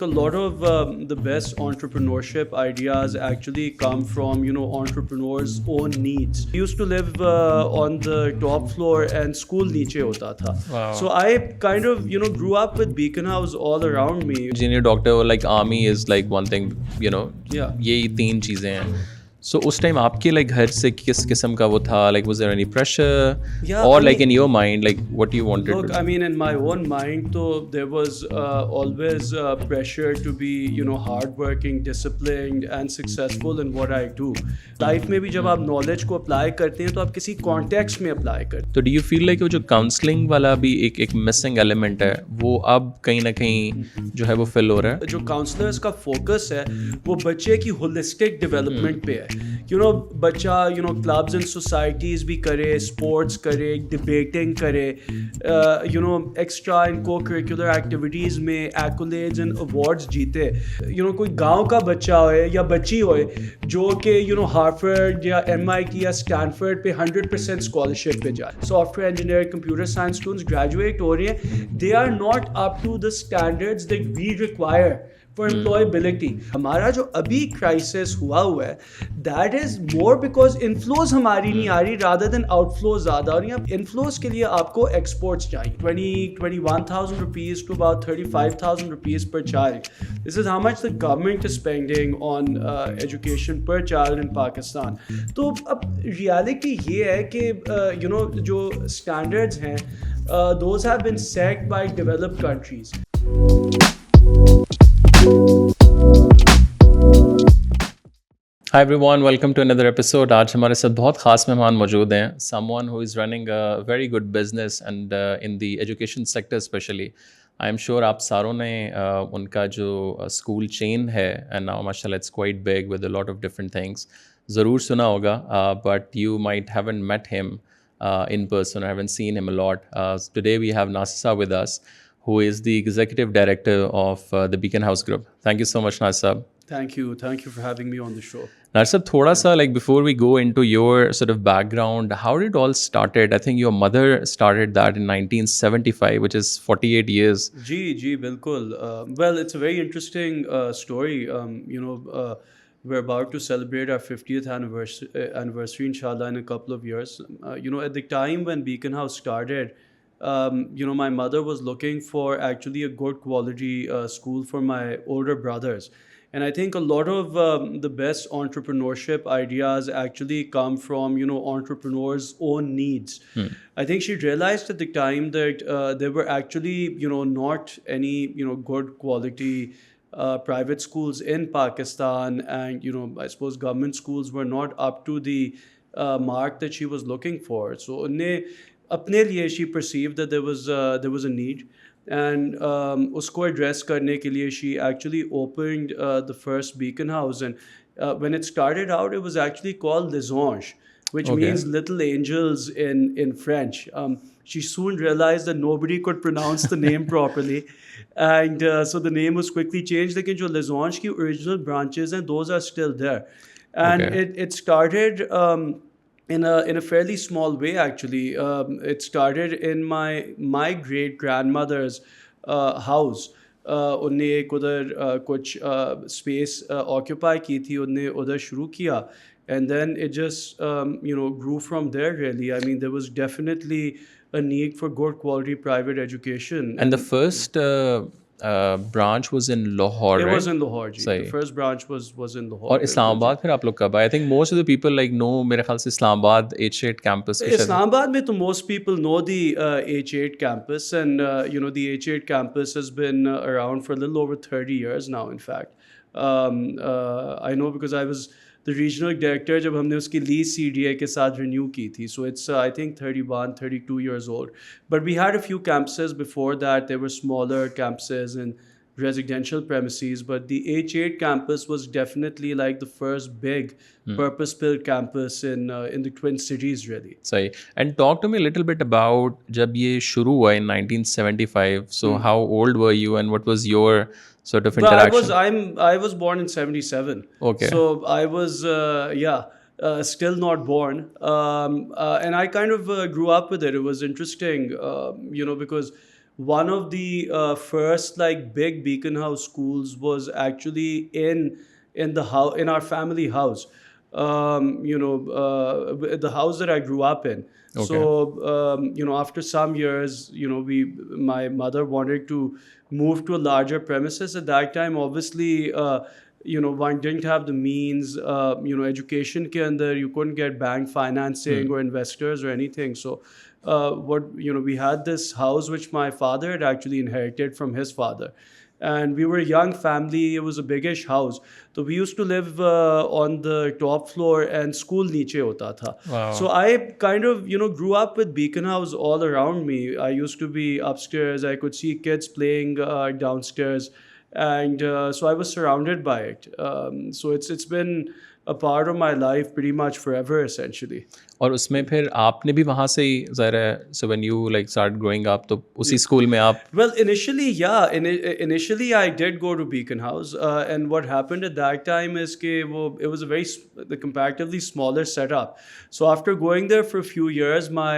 A lot of the best entrepreneurship ideas actually come from entrepreneurs' own needs. I used to live on the top floor and school niche hota tha. Wow. So I kind of grew up with Beaconhouse all around me. Engineer, doctor or like army is like one thing, Yeah. यही तीन चीज़ें हैं. So उस time आपके like घर से किस किस्म का वो था, like was there any pressure, Yeah, or I like mean- in your mind like what you wanted Look, to I mean, in my own mind, though, there was always pressure to be, hardworking, disciplined, and successful in what I do. Life में भी जब आप knowledge को apply करते हैं, तो आप किसी context में apply करते हैं. तो do you feel like वो जो counselling वाला भी एक missing element है, वो अब कहीं ना कहीं जो है वो fill हो रहा है? जो काउंसलर्स का फोकस है वो बच्चे की होलिस्टिक डेवलपमेंट पे है. बच्चा क्लब्स एंड सोसाइटीज भी करे, स्पोर्ट्स करे, डिबेटिंग करे, एक्स्ट्रा एंड को करिकुलर एक्टिविटीज़ में एक्कोलेड्स एंड अवार्ड्स जीते. कोई गांव का बच्चा होए या बच्ची होए जो कि हार्वर्ड या MIT या स्टैनफोर्ड पे 100% स्कॉलरशिप पे जाए. Software engineer, computer science students graduate हो रहे हैं, they are not up to the standards that we require for employability. हमारा जो अभी क्राइसिस हुआ है that is more because inflows हमारी नहीं आ रही rather than outflows ज़्यादा. और यहाँ inflows के लिए आपको exports चाहिए 21,000 rupees to about 35,000 rupees per child. This is how much the government is spending on education per child in Pakistan. तो अब reality ये है कि जो standards हैं those have been set by developed countries. Hi everyone, welcome to another episode. आज हमारे साथ बहुत ख़ास मेहमान मौजूद हैं. Someone who is running a very good business and in the education sector especially. I am sure आप सारों ने उनका जो स्कूल चेन है and now mashallah it's quite big with a lot of different things ज़रूर सुना होगा, but you might haven't met him in person or haven't seen him a lot. Today we have Nassir with us, who is the executive director of the Beaconhouse group. Thank you so much, Nassir. Thank you for having me on the show. Nassir, thoda sa like before we go into your sort of background, how did it all started? I think your mother started that in 1975, which is 48 years. जी बिल्कुल. Well, it's a very interesting story. We're about to celebrate our 50th anniversary inshallah in a couple of years. At the time when Beaconhouse started, my mother was looking for actually a good quality school for my older brothers. And I think a lot of the best entrepreneurship ideas actually come from, entrepreneurs' own needs. I think she realized at the time that there were actually, not any, good quality private schools in Pakistan. And, I suppose government schools were not up to the mark that she was looking for. So, apne liye she perceived that there was a need. And usko address karne ke liye she actually opened the first Beaconhouse. And when it started out, it was actually called Les Anges, which means little angels in French. She soon realized that nobody could pronounce the name properly. And so the name was quickly changed. Lekin jo Les Anges ki original branches and those are still there. And it started in a fairly small way actually. It started in my great grandmother's house. उनने एक उधर कुछ space occupy की थी, उनने उधर शुरू किया. And then it just grew from there really. I mean, there was definitely a need for good quality private education. And the first branch was in Lahore, It right? was in Lahore जी. सही. The first branch was in Lahore. और इस्लामाबाद फिर आप लोग कब आए? I think most of the people like know मेरे ख्याल से इस्लामाबाद H8 campus के शायद. Islamabad mein to most people know the H8 campus, and the H8 campus has been around for a little over 30 years now. In fact, I know because I was the regional director जब हमने उसकी lease CDA के साथ renew की थी. So it's I think 31, 32 years old. But we had a few campuses before that. There were smaller campuses and residential premises, but the H8 campus was definitely like the first big purpose-built campus in the Twin Cities really. सही. And talk to me a little bit about जब ये शुरू हुआ in 1975. So how old were you and what was your sort of interaction? I was born in 77. Okay. So I was still not born. And I kind of grew up with it. It was interesting, because one of the first like big Beaconhouse schools was actually in the house, in our family house. The house that I grew up in. Okay. So after some years, my mother wanted to move to a larger premises. At that time, obviously, one didn't have the means. Education ke andar you couldn't get bank financing or investors or anything. So what we had this house which my father had actually inherited from his father, and we were a young family. It was a biggish house, so we used to live on the top floor, and school niche hota tha. Wow. So I kind of grew up with Beaconhouse all around me. I used to be upstairs, I could see kids playing downstairs, and so I was surrounded by it. So it's been a part of my life pretty much forever, essentially. और उसमें फिर आपने भी वहाँ से ही ज़रा so when you like start growing up तो उसी स्कूल में आप Well, initially, yeah. Initially, I did go to Beaconhouse, and what happened at that time is it was a the comparatively smaller setup. So after going there for a few years, my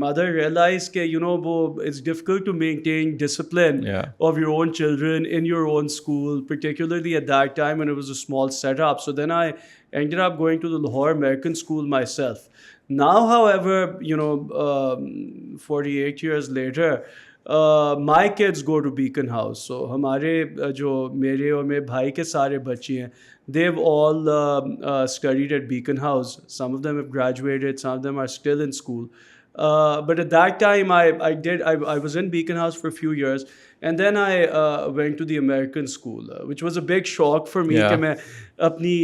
mother realized it's difficult to maintain discipline Yeah. of your own children in your own school, particularly at that time when it was a small setup. So then I ended up going to the Lahore American School myself. Now, however, 48 years later, my kids go to Beaconhouse. So हमारे जो मेरे और मेरे भाई के सारे बच्चे हैं, they've all studied at Beaconhouse. Some of them have graduated, some of them are still in school. But at that time, I was in Beaconhouse for a few years, and then I went to the American school, which was a big shock for me कि Yeah. मैं अपनी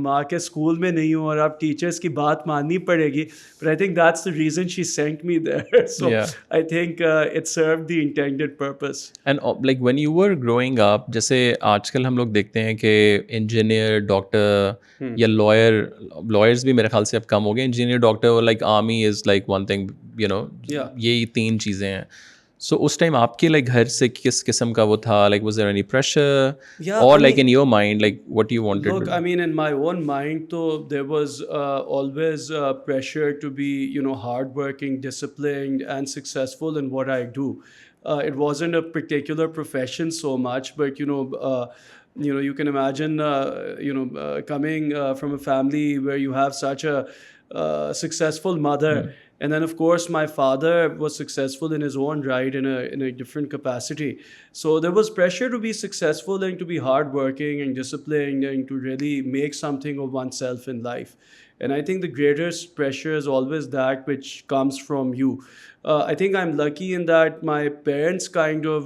माँ के school में नहीं हूँ और अब टीचर्स की बात माननी पड़ेगी. But I think that's the reason she sent me there. So Yeah. I think it served the intended purpose. And like when you were growing up जैसे आजकल हम लोग देखते हैं कि इंजीनियर डॉक्टर या लॉयर्स भी मेरे ख्याल से अब कम हो गए engineer doctor like army is like one thing Yeah. यही 3 चीज़ें हैं सो उस टाइम आपके लाइक घर से किस किस्म का वो था like was there any pressure Yeah, और I like mean, in your mind like what you wanted look, to I mean, in my own mind, though, there was always pressure to be, hardworking, disciplined, and successful in what I do. It wasn't a particular profession so much, but you can imagine, coming from a family where you have such a successful mother. And then, of course, my father was successful in his own right in a different capacity. So there was pressure to be successful and to be hardworking and disciplined and to really make something of oneself in life. And I think the greatest pressure is always that which comes from you. I think I'm lucky in that my parents kind of,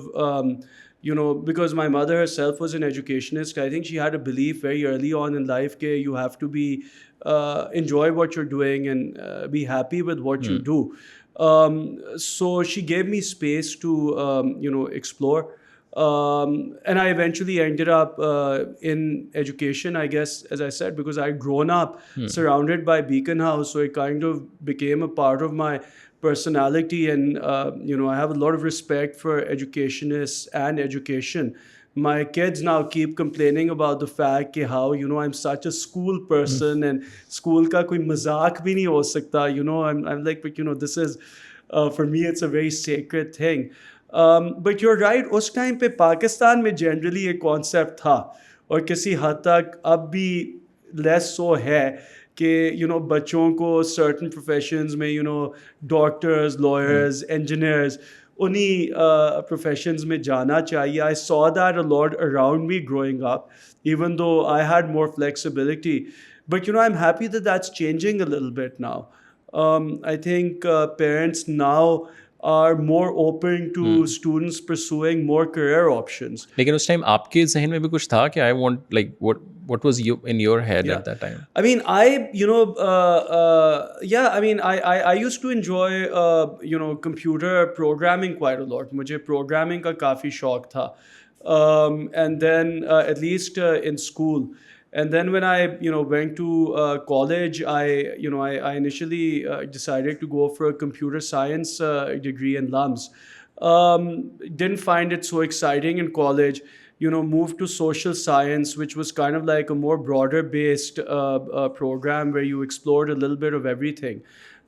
because my mother herself was an educationist, I think she had a belief very early on in life that you have to be enjoy what you're doing and be happy with what you do. So she gave me space to, explore. And I eventually ended up in education, I guess, as I said, because I'd grown up surrounded by Beaconhouse. So it kind of became a part of my personality. And, I have a lot of respect for educationists and education. My kids now keep complaining about the fact that how, I'm such a school person and school ka koi mazak bhi nahi ho sakta. I'm like, but, this is, for me, it's a very sacred thing. But you're right, उस time पे पाकिस्तान में generally ये concept था और किसी हद तक अब भी लेस सो है कि बच्चों को सर्टन प्रोफेशंस में डॉक्टर्स लॉयर्स इंजीनियर्स उन्हीं प्रोफेशंस में जाना चाहिए. I saw that a lot around me growing up, even though I had more flexibility. But I'm happy that that's changing a little bit now. I think parents now are more open to students pursuing more career options. लेकिन उस time आपके जहन में भी कुछ था कि I want like what was you in your head at that time? I mean, I used to enjoy, computer programming quite a lot. मुझे programming का काफ़ी शौक था. And then at least in school. And then when I, went to college, I initially decided to go for a computer science degree in LUMS. Didn't find it so exciting in college. Moved to social science, which was kind of like a more broader based program where you explored a little bit of everything.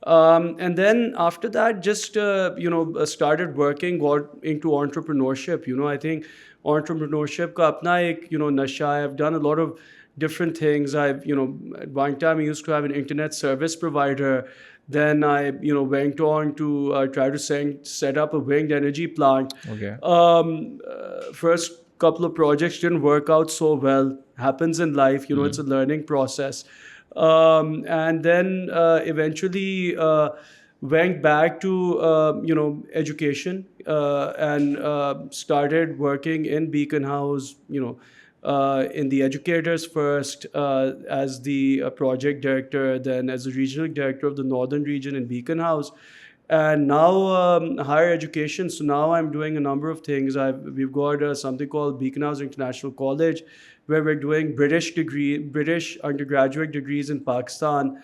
And then after that, just started working, got into entrepreneurship. I think entrepreneurship ka apna ek nasha. I've done a lot of different things. I've at one time I used to have an internet service provider. Then I went on to try to set up a wind energy plant. Okay. First couple of projects didn't work out so well. Happens in life, it's a learning process. And then eventually went back to education, and started working in Beaconhouse, in the educators first, as the project director, then as the regional director of the northern region in Beaconhouse, and now higher education. So now I'm doing a number of things. We've got something called Beaconhouse International College, where we're doing British undergraduate degrees in Pakistan.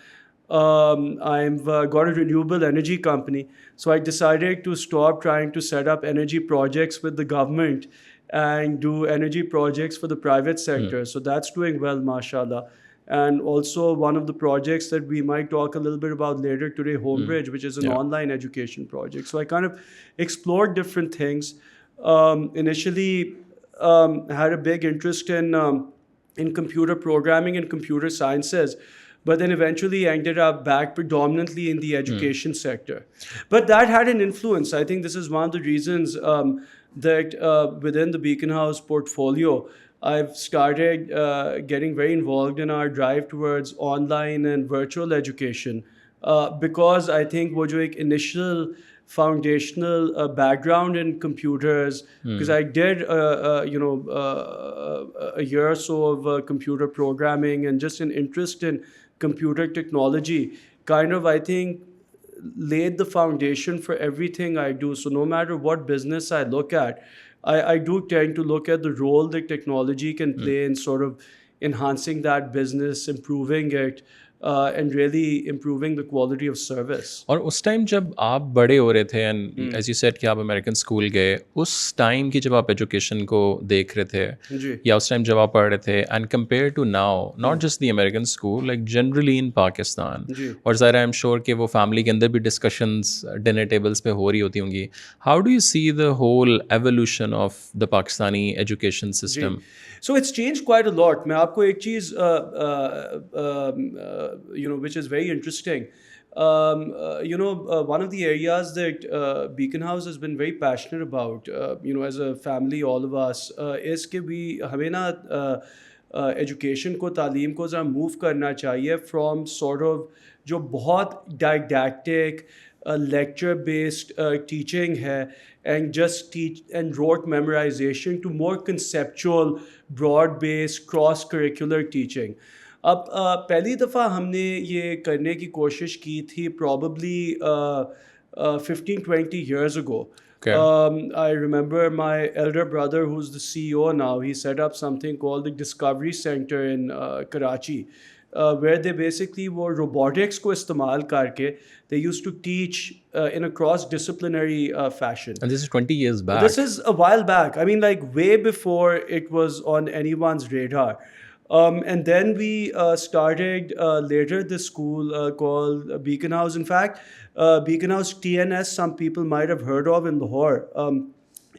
I've got a renewable energy company, so I decided to stop trying to set up energy projects with the government and do energy projects for the private sector. So that's doing well, mashallah. And also one of the projects that we might talk a little bit about later today, Homebridge, which is an Yeah. online education project. So I kind of explored different things. Initially, had a big interest in computer programming and computer sciences, but then eventually ended up back predominantly in the education sector. But that had an influence. I think this is one of the reasons that within the Beaconhouse portfolio, I've started getting very involved in our drive towards online and virtual education, because I think wo jo ek initial foundational background in computers, because I did a year or so of computer programming and just an interest in computer technology, kind of, I think, laid the foundation for everything I do. So no matter what business I look at, I do tend to look at the role that technology can play in sort of enhancing that business, improving it, and really improving the quality of service. और उस time जब आप बड़े हो रहे थे and as you said कि आप अमेरिकन स्कूल गए, उस टाइम की जब आप एजुकेशन को देख रहे थे जी या उस टाइम जब आप पढ़ रहे थे and compare to now, not just the American school, like generally in Pakistan, जी और ज़ाहिर आई एम श्योर कि वो फैमिली के अंदर भी डिस्कशंस डिनर टेबल्स पे हो रही होती होंगी. How do you see the whole evolution of the Pakistani education system? So it's changed quite a lot. मैं आपको एक चीज़ which is very interesting. One of the areas that Beaconhouse has been very passionate about, as a family, all of us, is कि हमें ना education को, तालीम को ज़रा मूव करना चाहिए फ्रॉम सॉर्ट ऑफ जो बहुत डायडैक्टिक lecture based teaching है and just teach and rote memorization to more conceptual, broad based, cross curricular teaching. अब पहली दफ़ा हमने ये करने की कोशिश की थी probably 15-20 years ago. Okay. I remember my elder brother, who's the CEO now, he set up something called the Discovery Center in Karachi, where they basically were robotics ko istemal karke, they used to teach in a cross-disciplinary fashion. And this is 20 years back. This is a while back. I mean, like way before it was on anyone's radar. And then we started later this school called Beaconhouse. In fact, Beaconhouse TNS, some people might have heard of in Lahore.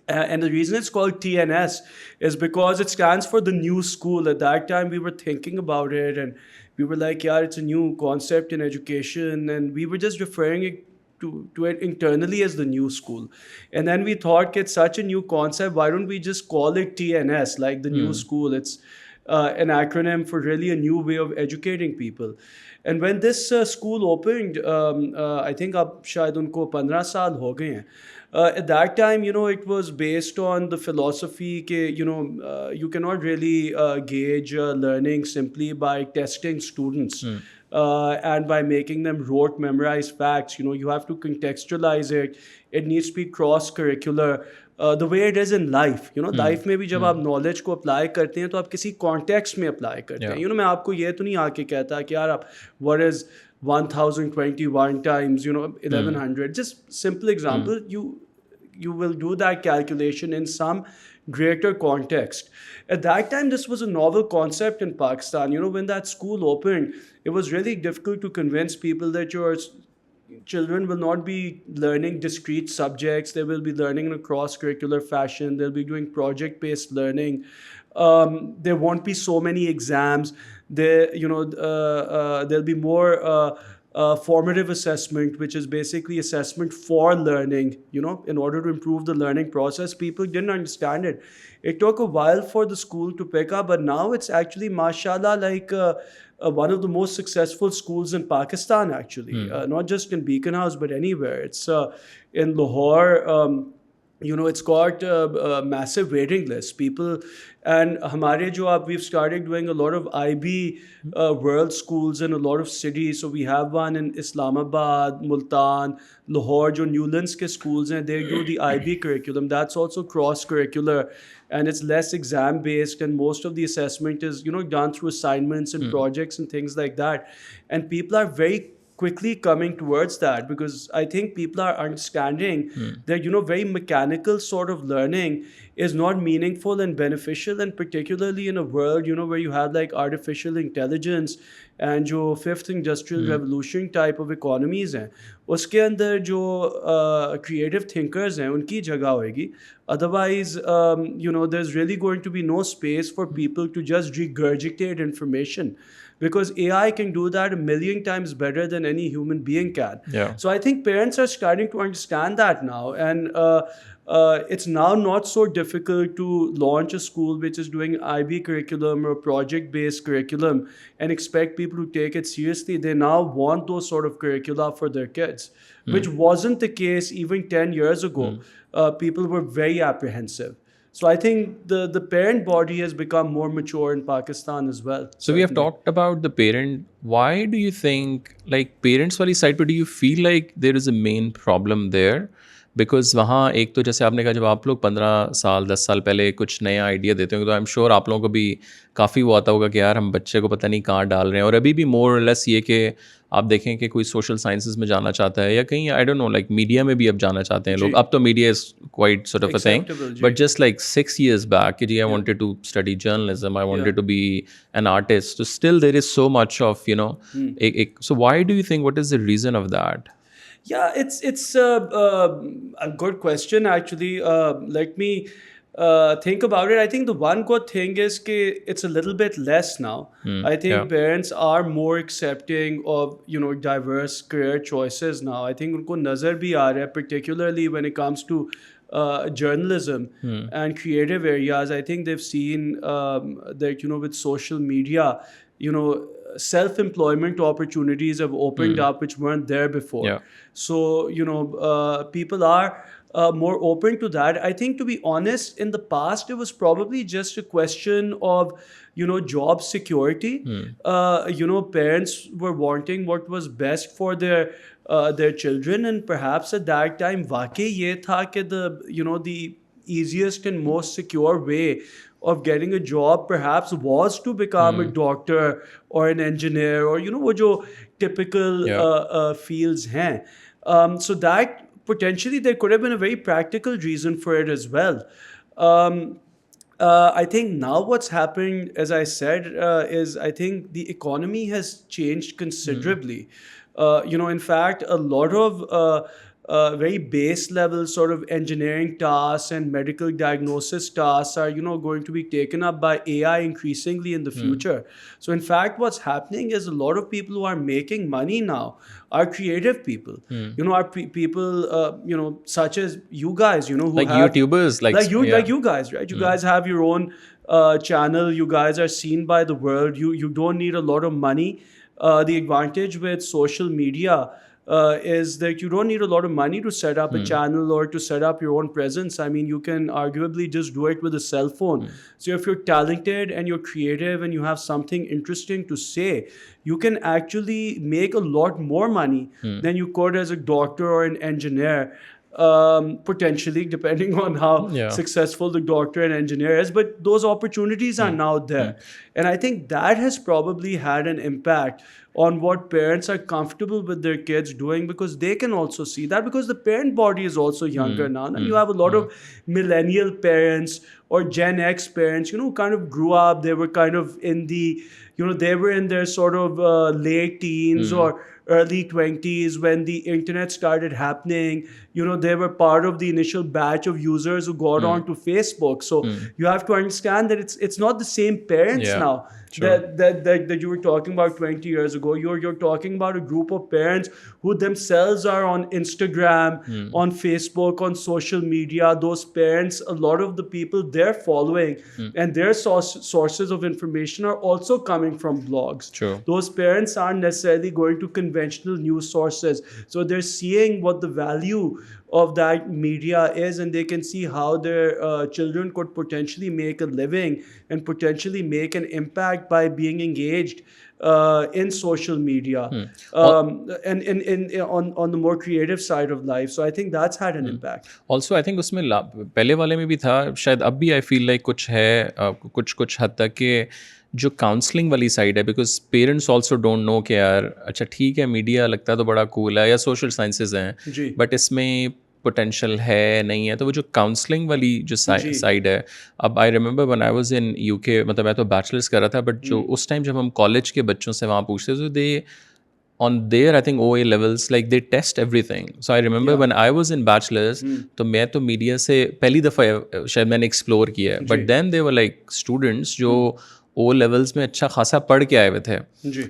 And the reason it's called TNS is because it stands for the new school. At that time, we were thinking about it and we were like, yeah, it's a new concept in education. And we were just referring it to it internally as the new school. And then we thought, it's such a new concept, why don't we just call it TNS, like the new school? It's an acronym for really a new way of educating people. And when this school opened, I think ab shayad unko 15 saal ho gaye hain. At that time, it was based on the philosophy that, you cannot really gauge learning simply by testing students and by making them rote memorize facts. You have to contextualize it. It needs to be cross-curricular. The way it is in life, life में भी जब आप knowledge को apply करते हैं तो आप किसी context में apply करते हैं. मैं आपको ये तो नहीं आके कहता कि यार आप what is 1021 times 1100. Just simple example, you will do that calculation in some greater context. At that time, this was a novel concept in Pakistan. When that school opened, it was really difficult to convince people that you're children will not be learning discrete subjects. They will be learning in a cross-curricular fashion. They'll be doing project-based learning. There won't be so many exams. There'll be more formative assessment, which is basically assessment for learning, in order to improve the learning process. People didn't understand it. It took a while for the school to pick up, but now it's actually, mashallah, like one of the most successful schools in Pakistan, actually. Not just in Beaconhouse, but anywhere. It's in Lahore. It's got a massive waiting list. People, and hamare jo ab, we've started doing a lot of IB world schools in a lot of cities. So we have one in Islamabad, Multan, Lahore, jo Newlands ke schools, and they do the IB curriculum. That's also cross-curricular, and it's less exam-based, and most of the assessment is, done through assignments and projects and things like that. And people are very quickly coming towards that, because I think people are understanding that very mechanical sort of learning is not meaningful and beneficial, and particularly in a world where you have like artificial intelligence and जो fifth industrial revolution type of economies हैं, उसके अंदर जो creative thinkers हैं उनकी जगह होएगी. Otherwise, there's really going to be no space for people to just regurgitate information, because AI can do that a million times better than any human being can. Yeah. So I think parents are starting to understand that now, and it's now not so difficult to launch a school which is doing IB curriculum or project-based curriculum and expect people to take it seriously. They now want those sort of curricula for their kids, which wasn't the case even 10 years ago. People were very apprehensive. So I think the parent body has become more mature in Pakistan as well. So we have talked about the parent. Why do you think, like parents वाली side पे, do you feel like there is a main problem there? Because वहाँ एक तो जैसे आपने कहा, जब आप लोग 15 साल 10 साल पहले कुछ नया आइडिया देते होंगे तो आई एम श्योर आप लोगों को भी काफ़ी वो आता होगा कि यार हम बच्चे को पता नहीं कहाँ डाल रहे हैं. और अभी भी मोर लेस ये कि आप देखें कि कोई सोशल साइंसेज में जाना चाहता है या कहीं I don't know like media में भी अब जाना चाहते हैं लोग. अब तो media is quite sort of a thing, but just like 6 years back कि जी I wanted to study journalism, I wanted to be an artist, तो still there is so much of so why do you think, what is the reason of that? Yeah, it's a good question, actually. Let me think about it. I think the one good thing is that it's a little bit less now. I think parents are more accepting of diverse career choices now. I think उनको नज़र भी आ रहा है, particularly when it comes to journalism and creative areas. I think they've seen that with social media, self-employment opportunities have opened up which weren't there before. So people are more open to that. I think, to be honest, in the past it was probably just a question of job security. Parents were wanting what was best for their children, and perhaps at that time वाकई ये था कि the easiest and most secure way of getting a job perhaps was to become a doctor or an engineer, or वो जो typical fields हैं. So that potentially there could have been a very practical reason for it as well. I think now what's happened, as I said, is I think the economy has changed considerably. In fact, a lot of very base level sort of engineering tasks and medical diagnosis tasks are going to be taken up by AI increasingly in the future. So in fact what's happening is a lot of people who are making money now are creative people. Are people such as you guys, who like have, YouTubers, like you guys, right? You guys have your own channel. You guys are seen by the world. You don't need a lot of money. The advantage with social media is that you don't need a lot of money to set up a channel or to set up your own presence. I mean, you can arguably just do it with a cell phone. So if you're talented and you're creative and you have something interesting to say, you can actually make a lot more money than you could as a doctor or an engineer. Potentially, depending on how successful the doctor and engineer is, but those opportunities are now there. And I think that has probably had an impact on what parents are comfortable with their kids doing, because they can also see that, because the parent body is also younger now. And you have a lot of millennial parents or Gen X parents, you know, kind of grew up, they were kind of in the, you know, they were in their sort of late teens or early 20s when the internet started happening. You know, they were part of the initial batch of users who got onto Facebook. So you have to understand that it's not the same parents Yeah, now true. that you were talking about 20 years ago. You're talking about a group of parents who themselves are on Instagram, on Facebook, on social media. Those parents, a lot of the people they're following and their sources of information are also coming from blogs. True. Those parents aren't necessarily going to conventional news sources, so they're seeing what the value of that media is, and they can see how their children could potentially make a living and potentially make an impact by being engaged in social media, and on the more creative side of life. So I think that's had an impact. Also I think उसमें पहले वाले में भी था, शायद अब भी I feel like कुछ है, कुछ कुछ हद तक के जो काउंसलिंग वाली साइड है, because parents also don't know कि यार अच्छा ठीक है मीडिया लगता है तो बड़ा कूल है या सोशल साइंसेज हैं, जी बट इसमें पोटेंशियल है नहीं है, तो वो जो काउंसलिंग वाली जो साइड है. अब I remember when I was in UK, मतलब मैं तो बैचलर्स कर रहा था, बट जो उस टाइम जब हम कॉलेज के बच्चों से वहाँ पूछते थे, तो दे on their I think OA levels like they test everything. So I remember when I was in bachelor's, तो मैं तो मीडिया से पहली दफ़ा शायद मैंने एक्सप्लोर किया है, but then they were like students जो O levels में अच्छा खासा पढ़ के आए हुए थे.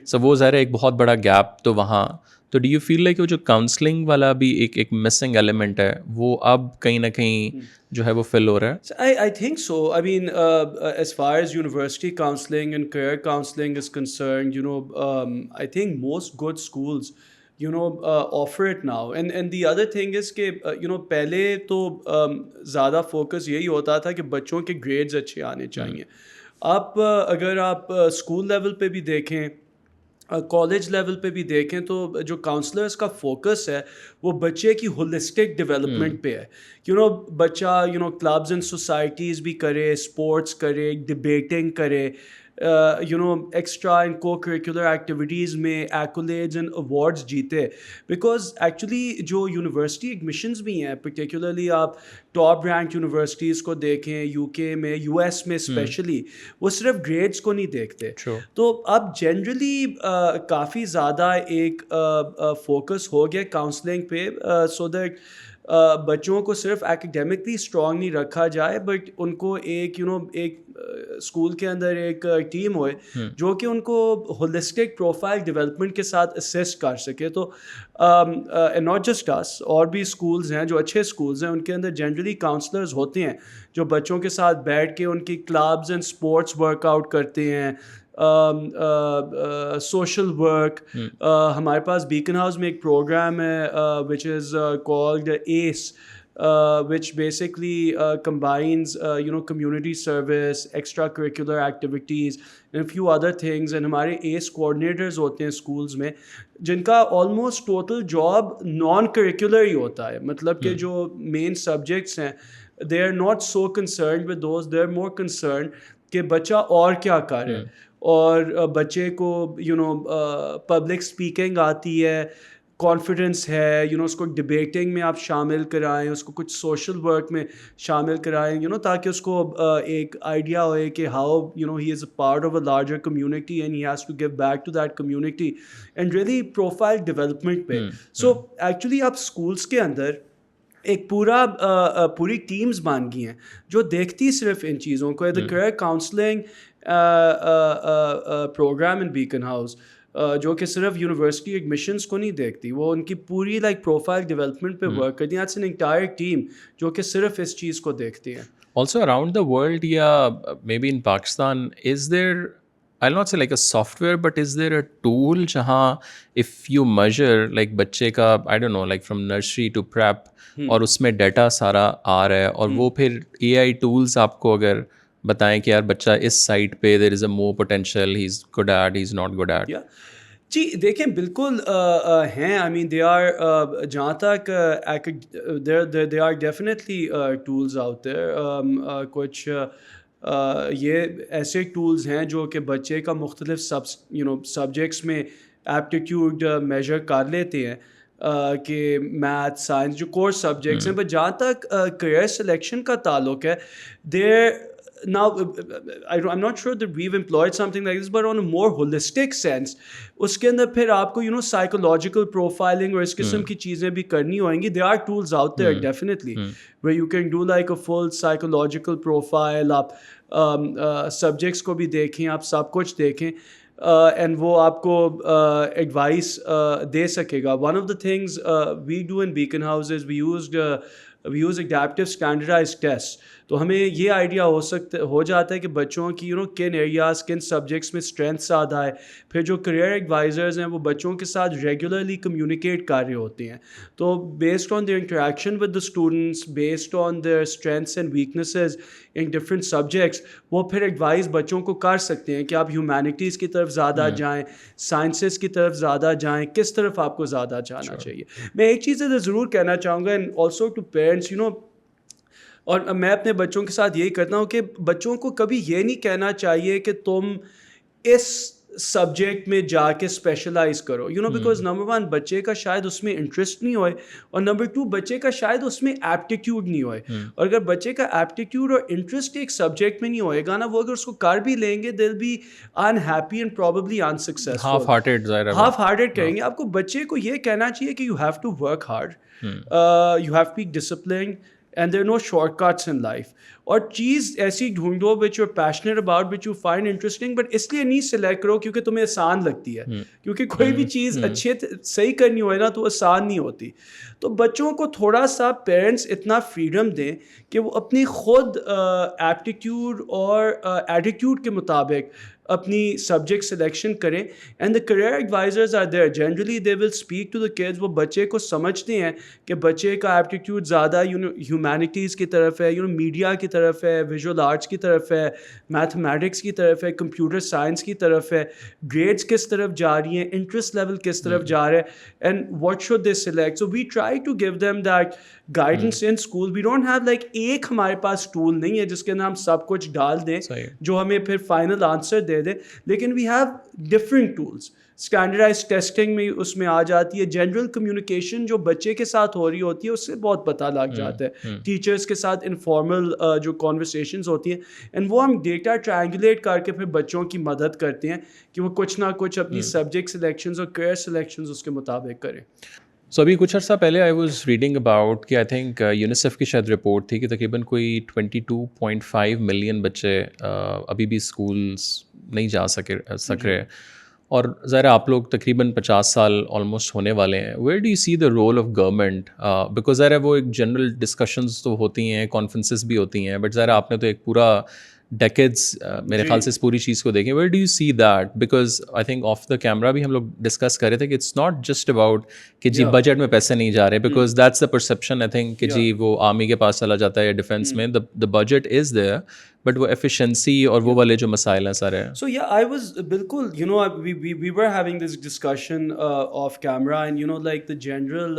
So वो ज़रा एक बहुत बड़ा गैप तो वहाँ. तो डू यू फील लाइक वो जो काउंसलिंग वाला भी एक मिसिंग एलिमेंट है, वो अब कहीं ना कहीं जो है वो फिल हो रहा है? So I think so. I mean, as far as university counseling and career counseling is concerned, you know, I think most good schools, you know, offer it now. And the other thing is कि you know, पहले तो ज़्यादा focus यही होता था कि बच्चों के ग्रेड्स अच्छे आने चाहिए. आप अगर आप स्कूल लेवल पे भी देखें, कॉलेज लेवल पे भी देखें, तो जो काउंसलर्स का फोकस है वो बच्चे की होलिस्टिक डेवलपमेंट पे है. यू नो, बच्चा you know clubs and societies भी करे, स्पोर्ट्स करे, डिबेटिंग करे, यू नो एक्स्ट्रा एंड को करिकुलर एक्टिविटीज़ में एक्कोलेड्स एंड अवार्ड्स जीते. बिकॉज एक्चुअली जो यूनिवर्सिटी एडमिशन्स भी हैं, पर्टिकुलरली आप टॉप रैंक यूनिवर्सिटीज़ को देखें, यूके में, यूएस में स्पेशली, वो सिर्फ ग्रेड्स को नहीं देखते. True. तो अब जनरली काफ़ी ज़्यादा एक फोकस हो गया काउंसलिंग पे, सो दैट बच्चों को सिर्फ एकेडमिकली स्ट्रॉन्ग नहीं रखा जाए, बट उनको एक यू नो एक स्कूल के अंदर एक टीम होए जो कि उनको होलिस्टिक प्रोफाइल डेवलपमेंट के साथ असिस्ट कर सके. तो नॉट जस्ट अस, और भी स्कूल्स हैं जो अच्छे स्कूल्स हैं, उनके अंदर जनरली काउंसलर्स होते हैं जो बच्चों के साथ बैठ के उनकी क्लब्स एंड स्पोर्ट्स वर्कआउट करते हैं, सोशल वर्क. हमारे पास बीकन हाउस में एक प्रोग्राम है which is called S, which basically combines you know community service, extracurricular activities and a few other things. And हमारे ACE coordinators होते हैं schools में, जिनका almost total job non curricular ही होता है. मतलब कि जो main subjects हैं, they are not so concerned with those, they are more concerned कि बच्चा और क्या करे. और बच्चे को यू नो पब्लिक स्पीकिंग आती है, कॉन्फिडेंस है, यू नो उसको डिबेटिंग में आप शामिल कराएं, उसको कुछ सोशल वर्क में शामिल कराएं, यू नो, ताकि उसको एक आइडिया होए कि how you know he is a part of a larger community and he has to give back to that community and really profile development पे. सो एक्चुअली आप स्कूल्स के अंदर एक पूरी टीम्स बन गई हैं जो देखती सिर्फ इन चीज़ों को. The career counselling programme in Beaconhouse, जो कि सिर्फ यूनिवर्सिटी एडमिशन्स को नहीं देखती, वो उनकी पूरी लाइक प्रोफाइल डेवलपमेंट पे वर्क करती है. दैट्स एन एंटायर टीम जो कि सिर्फ इस चीज़ को देखती है. Also around the world, yeah, maybe in Pakistan, is there, I'll not say like a software, but is there a tool jahan if you measure like बच्चे का, I don't know, like from nursery to prep, और उसमें data सारा आ रहा है, और वो फिर AI tools आपको अगर बताएं कि यार बच्चा इस साइड पे there is a more potential, he is good at, he is not good at. जी देखें, बिल्कुल हैं. आई मीन दे आर, जहाँ तक they are definitely tools out there. कुछ ये ऐसे टूल्स हैं जो कि बच्चे का मुख्तलिफ सब्जेक्ट्स में एप्टीट्यूड मेजर कर लेते हैं कि मैथ साइंस जो कोर्स सब्जेक्ट्स हैं, बट जहाँ तक करियर सिलेक्शन का ताल्लुक है, देर now I'm not sure that we've employed something like this, but on a more holistic sense, उसके अंदर फिर आपको psychological profiling और इस किस्म की चीज़ें भी करनी होंगी. There are tools out there definitely where you can do like a full psychological profile. आप subjects को भी देखें, आप सब कुछ देखें, and वो आपको advice दे सकेगा. One of the things we do in Beaconhouse is we use adaptive standardized tests. तो हमें ये आइडिया हो जाता है कि बच्चों की किन एरियाज़ किन सब्जेक्ट्स में स्ट्रेंथ ज़्यादा है. फिर जो करियर एडवाइज़र्स हैं वो बच्चों के साथ रेगुलरली कम्युनिकेट कर रहे होते हैं. तो based on their interaction with the students, based on their strengths and weaknesses in different subjects, वो फिर एडवाइस बच्चों को कर सकते हैं कि आप ह्यूमैनिटीज़ की तरफ ज़्यादा जाएँ, साइंसेस की तरफ ज़्यादा जाएँ, किस तरफ आपको ज़्यादा जाना चाहिए. मैं एक चीज़ ज़रूर कहना चाहूँगा, एंड ऑल्सो टू पेरेंट्स, और मैं अपने बच्चों के साथ यही करता हूँ कि बच्चों को कभी ये नहीं कहना चाहिए कि तुम इस सब्जेक्ट में जाके स्पेशलाइज करो, बिकॉज नंबर वन, बच्चे का शायद उसमें इंटरेस्ट नहीं होए, और नंबर टू, बच्चे का शायद उसमें एप्टीट्यूड नहीं होए. और अगर बच्चे का एप्टीट्यूड और इंटरेस्ट एक सब्जेक्ट में नहीं होएगा ना, वो अगर उसको कर भी लेंगे, they will be unhappy and probably unsuccessful, half hearted करेंगे. आपको बच्चे को ये कहना चाहिए कि you have to work hard, you have to be disciplined, and there are no shortcuts in life. और चीज़ ऐसी ढूंढो which you're passionate about, which you find interesting, but इसलिए नहीं सिलेक्ट करो क्योंकि तुम्हें आसान लगती है, क्योंकि कोई भी चीज़ अच्छे सही करनी हो ना तो आसान नहीं होती. तो बच्चों को थोड़ा सा पेरेंट्स इतना फ्रीडम दें कि वो अपनी खुद एप्टीट्यूड और एटीट्यूड के मुताबिक अपनी सब्जेक्ट सिलेक्शन करें. And the career advisors are there, generally they will speak to the kids. वो बच्चे को समझते हैं कि बच्चे का एप्टीट्यूड ज़्यादा ह्यूमैनिटीज़ की तरफ है, मीडिया की तरफ है, विजुअल आर्ट्स की तरफ है, मैथमेटिक्स की तरफ है, कंप्यूटर साइंस की तरफ है, ग्रेड्स किस तरफ जा रही हैं, इंटरेस्ट लेवल किस तरफ जा रहा है, and what should they select. So we try to give them that guidance in school. We don't have like एक हमारे पास टूल नहीं है जिसके अंदर हम सब कुछ डाल दें जो हमें फिर फाइनल आंसर दे दे, लेकिन we have different tools. Standardize testing में उसमें आ जाती है, जनरल कम्युनिकेशन जो बच्चे के साथ हो रही होती है उससे बहुत पता लग जाता है, टीचर्स के साथ इनफॉर्मल जो कॉन्वर्सेशंस होती हैं, एंड वो हम डेटा ट्रायंगुलेट करके फिर बच्चों की मदद करते हैं कि वो कुछ ना कुछ अपनी सब्जेक्ट सिलेक्शंस और करियर सिलेक्शंस उसके मुताबिक करें. सो अभी कुछ अर्सा पहले आई वाज रीडिंग अबाउट कि आई थिंक यूनिसेफ की शायद रिपोर्ट थी कि तकरीबन कोई 22.5 मिलियन बच्चे अभी भी स्कूल्स नहीं जा सक रहे. और ज़रा आप लोग तकरीबन 50 साल ऑलमोस्ट होने वाले हैं. Where do you see the role of government? Because ज़रा वो एक जनरल डिस्कशंस तो होती हैं, कॉन्फ्रेंसेस भी होती हैं, बट ज़रा आपने तो एक पूरा डेकेड्स मेरे ख्याल से इस पूरी चीज़ को देखें. Where do you see that? Because I think of the camera भी हम लोग डिस्कस कर रहे थे कि इट्स नॉट जस्ट अबाउट कि जी बजट में पैसे नहीं जा रहे, because that's the perception I think कि जी वो आर्मी के पास चला जाता है या डिफेंस में. The budget is there, but वो एफिशिएंसी और वो वाले जो मसाइल हैं सारे. So yeah, I was बिल्कुल, we were having this discussion off camera, and like the general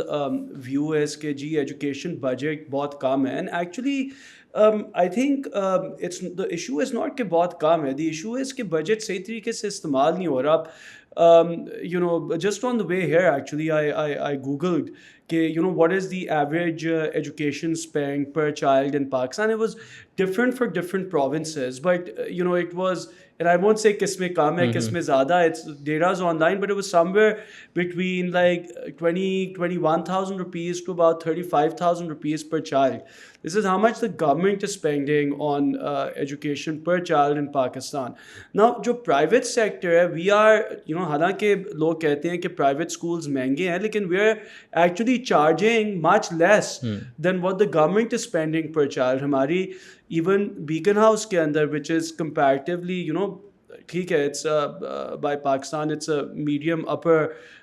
view is कि जी education budget बहुत कम है, and actually I think it's the issue is not कि बहुत कम है, the issue is कि budget सही तरीके से इस्तेमाल नहीं हो रहा. Just on the way here, actually, I googled what is the average education spend per child in Pakistan. It was different for different provinces, but it was, and I won't say kisme kam hai, kisme zyada, it's data's online, but it was somewhere between like 21,000 rupees to about 35,000 rupees per child. This is how much the government is spending on education per child in Pakistan. Now, जो private sector है, we are, हालांकि लोग कहते हैं कि private schools महंगे हैं, लेकिन we are actually charging much less than what the government is spending per child. हमारी even Beaconhouse के अंदर, which is comparatively, ठीक है, it's by Pakistan, it's a medium upper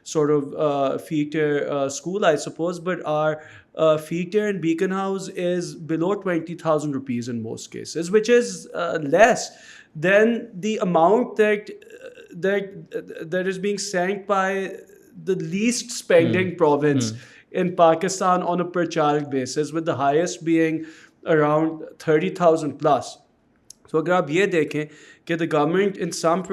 sort of fee tier school, I suppose, but our fee tier in Beaconhouse is below 20,000 rupees in most cases, which is less than the amount that is being sent by the least spending province in Pakistan on a per child basis, with the highest being around 30,000 plus. So अगर आप ये देखें कि the government in some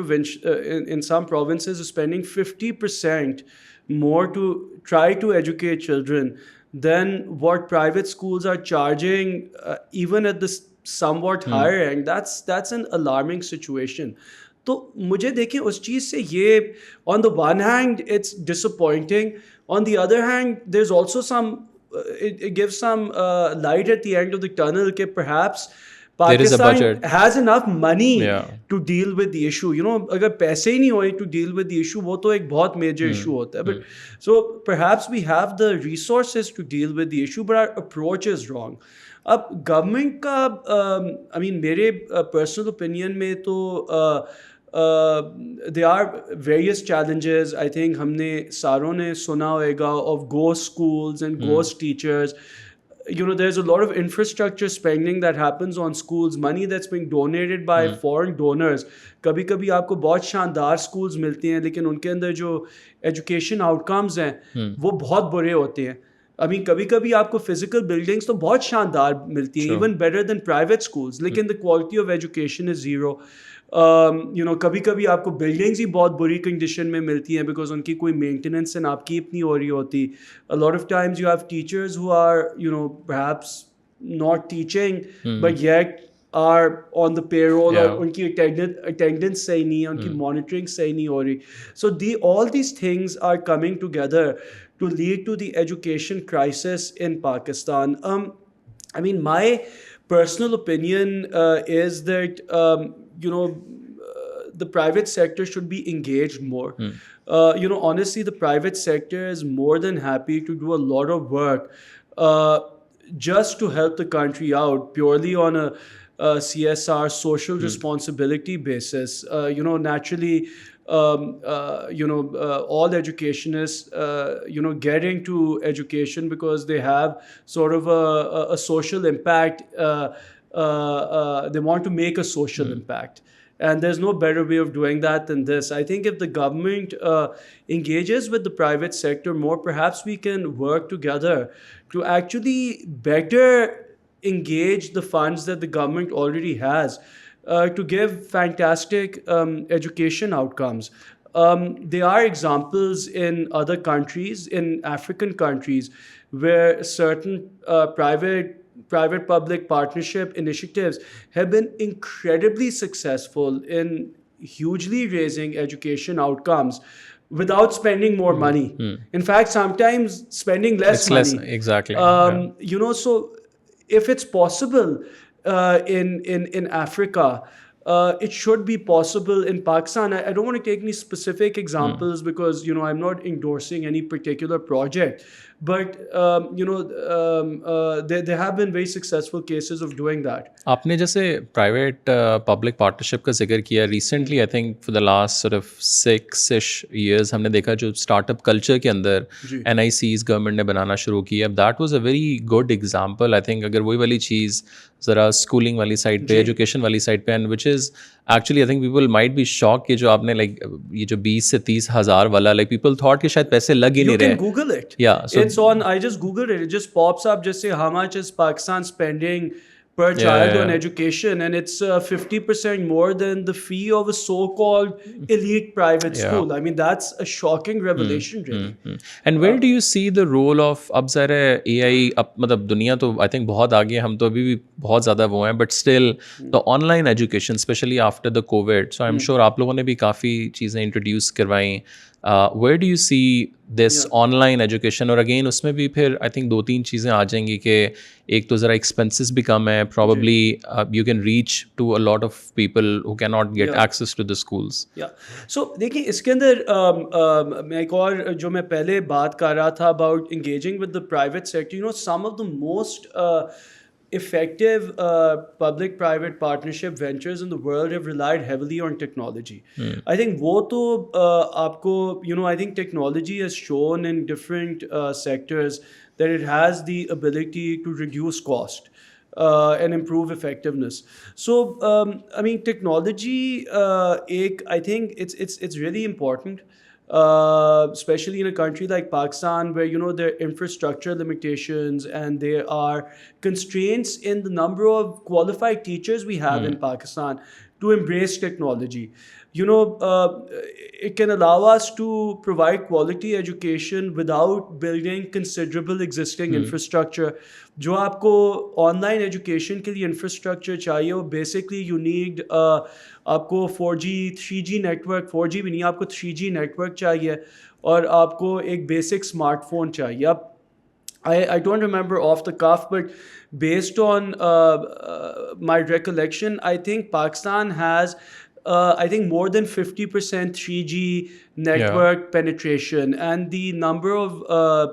in some provinces is spending 50% more to try to educate children than what private schools are charging, even at the somewhat higher end. That's an alarming situation. तो मुझे देखें उस चीज़ से ये, on the one hand it's disappointing, on the other hand there's also some it gives some light at the end of the tunnel that perhaps There is a Pakistan budget. has enough money Yeah. to deal with the issue. You know, अगर पैसे ही नहीं होए to deal with the issue, वो तो एक बहुत major issue होता है. But so perhaps we have the resources to deal with the issue, but our approach is wrong. अब गवर्नमेंट का I mean मेरे personal opinion में तो there are various challenges. I think हमने सारों ने सुना होगा of ghost schools and ghost teachers. You know, there's a lot of infrastructure spending that happens on schools, money that's being donated by foreign donors. कभी कभी आपको बहुत शानदार schools मिलती हैं लेकिन उनके अंदर जो education outcomes हैं वो बहुत बुरे होते हैं. I mean, कभी कभी आपको physical buildings तो बहुत शानदार मिलती हैं, even better than private schools, लेकिन the quality of education is zero. You know, कभी कभी आपको buildings ही बहुत बुरी condition में मिलती हैं because उनकी कोई maintenance and upkeep नहीं हो रही होती. A lot of times you have teachers who are, you know, perhaps not teaching but yet are on the payroll, Yeah. और उनकी attendance सही नहीं है, उनकी monitoring सही नहीं हो रही. So all these things are coming together to lead to the education crisis in Pakistan. I mean, my personal opinion is that you know, the private sector should be engaged more. You know, honestly, the private sector is more than happy to do a lot of work just to help the country out purely on a CSR, social responsibility basis. You know, naturally, you know, all educationists, you know, get into education because they have sort of a social impact. They want to make a social impact. And there's no better way of doing that than this. I think if the government engages with the private sector more, perhaps we can work together to actually better engage the funds that the government already has to give fantastic education outcomes. There are examples in other countries, in African countries, where certain private-public partnership initiatives have been incredibly successful in hugely raising education outcomes without spending more money. In fact, sometimes spending less It's money. less, exactly. You know, so if it's possible in Africa, it should be possible in Pakistan. I don't want to take any specific examples because, you know, I'm not endorsing any particular project. But, you know, there have been very successful cases of doing that. आपने जैसे private public partnership का जिक्र किया recently, I think for the last sort of 6-ish years हमने देखा जो startup culture के अंदर NICs गवर्नमेंट ने बनाना शुरू किया. That was a very good example. I think अगर वही वाली चीज़ ज़रा स्कूलिंग वाली साइड पे, एजुकेशन वाली साइड पे, and which is actually I think people might be shock कि जो आपने लाइक ये जो 20 से 30 हज़ार वाला, लाइक पीपल थॉट कि शायद पैसे लग ही नहीं You रहे. can Google it. Yeah, so It's on, I just Googled it. It just pops up, just say how much is Pakistan spending per child on education, and it's 50% more than the fee of a so-called elite private school. I mean, that's a shocking revelation, really. And where do you see the role of, अब ज़रा AI, अब मतलब दुनिया तो I think बहुत आगे, हम तो अभी भी बहुत ज़्यादा वो हैं, but still the online education specially after the Covid, so I am sure आप लोगों ने भी काफ़ी चीज़ें इंट्रोड्यूस करवाई. Where do you see this online education? और अगेन उसमें भी फिर आई थिंक 2-3 चीज़ें आ जाएंगी कि एक तो ज़रा एक्सपेंसेस भी कम है, probably you can reach to a lot of people who can not get access to the schools. So देखिए, इसके अंदर मैं एक और जो मैं पहले बात कर रहा था about engaging with the private sector, you know, some of the most effective public-private partnership ventures in the world have relied heavily on technology. I think वो तो आपको, you know, I think technology has shown in different sectors that it has the ability to reduce cost and improve effectiveness. So I mean, technology I think it's really important. especially in a country like Pakistan, where there are infrastructure limitations and there are constraints in the number of qualified teachers we have in Pakistan to embrace technology. It can allow us to provide quality education without building considerable existing infrastructure. जो आपको online education के लिए infrastructure चाहिए वो basically you need आपको 4G 3G network, 4G भी नहीं, आपको 3G नेटवर्क चाहिए और आपको एक बेसिक स्मार्टफोन चाहिए. अब I don't remember off the cuff, but based on my recollection, I think Pakistan has, I think, more than 50% 3G network penetration, and the number of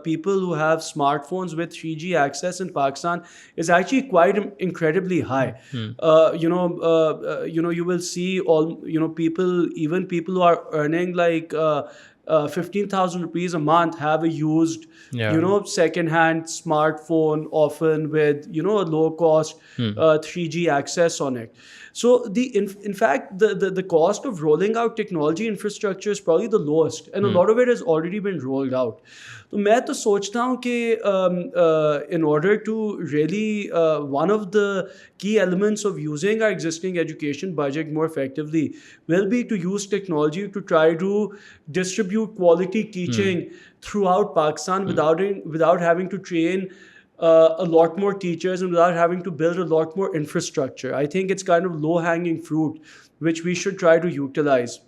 people who have smartphones with 3G access in Pakistan is actually quite incredibly high. You will see all people, even people who are earning like 15,000 rupees a month, have a used second-hand smartphone, often with a low-cost 3G access on it. So in fact the cost of rolling out technology infrastructure is probably the lowest, and a lot of it has already been rolled out. तो मैं तो सोचता हूँ कि in order to really one of the key elements of using our existing education budget more effectively will be to use technology to try to distribute quality teaching throughout Pakistan without having to train a lot more teachers and without having to build a lot more infrastructure. I think it's kind of low-hanging fruit, which we should try to utilize.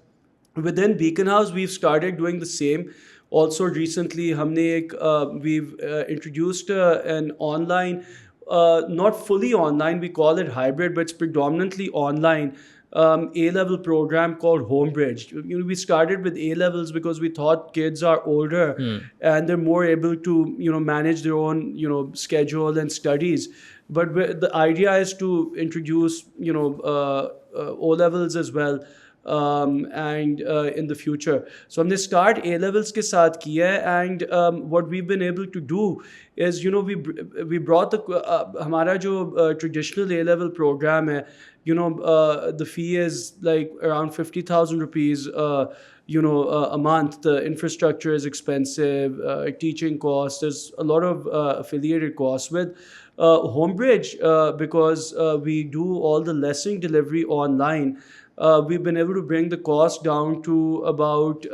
Within Beaconhouse, we've started doing the same. Also, recently, we've introduced an online, not fully online, we call it hybrid, but it's predominantly online A-level program called Homebridge. We started with A-levels because we thought kids are older and they're more able to manage their own schedule and studies. But the idea is to introduce O-levels as well. And in the future. So हमने start A-levels के साथ किया है, and what we've been able to do is we brought the हमारा जो traditional A-level program है, the fee is like around 50,000 rupees a month. The infrastructure is expensive, teaching costs, there's a lot of affiliated costs. With Homebridge, because we do all the lesson delivery online, we've been able to bring the cost down to about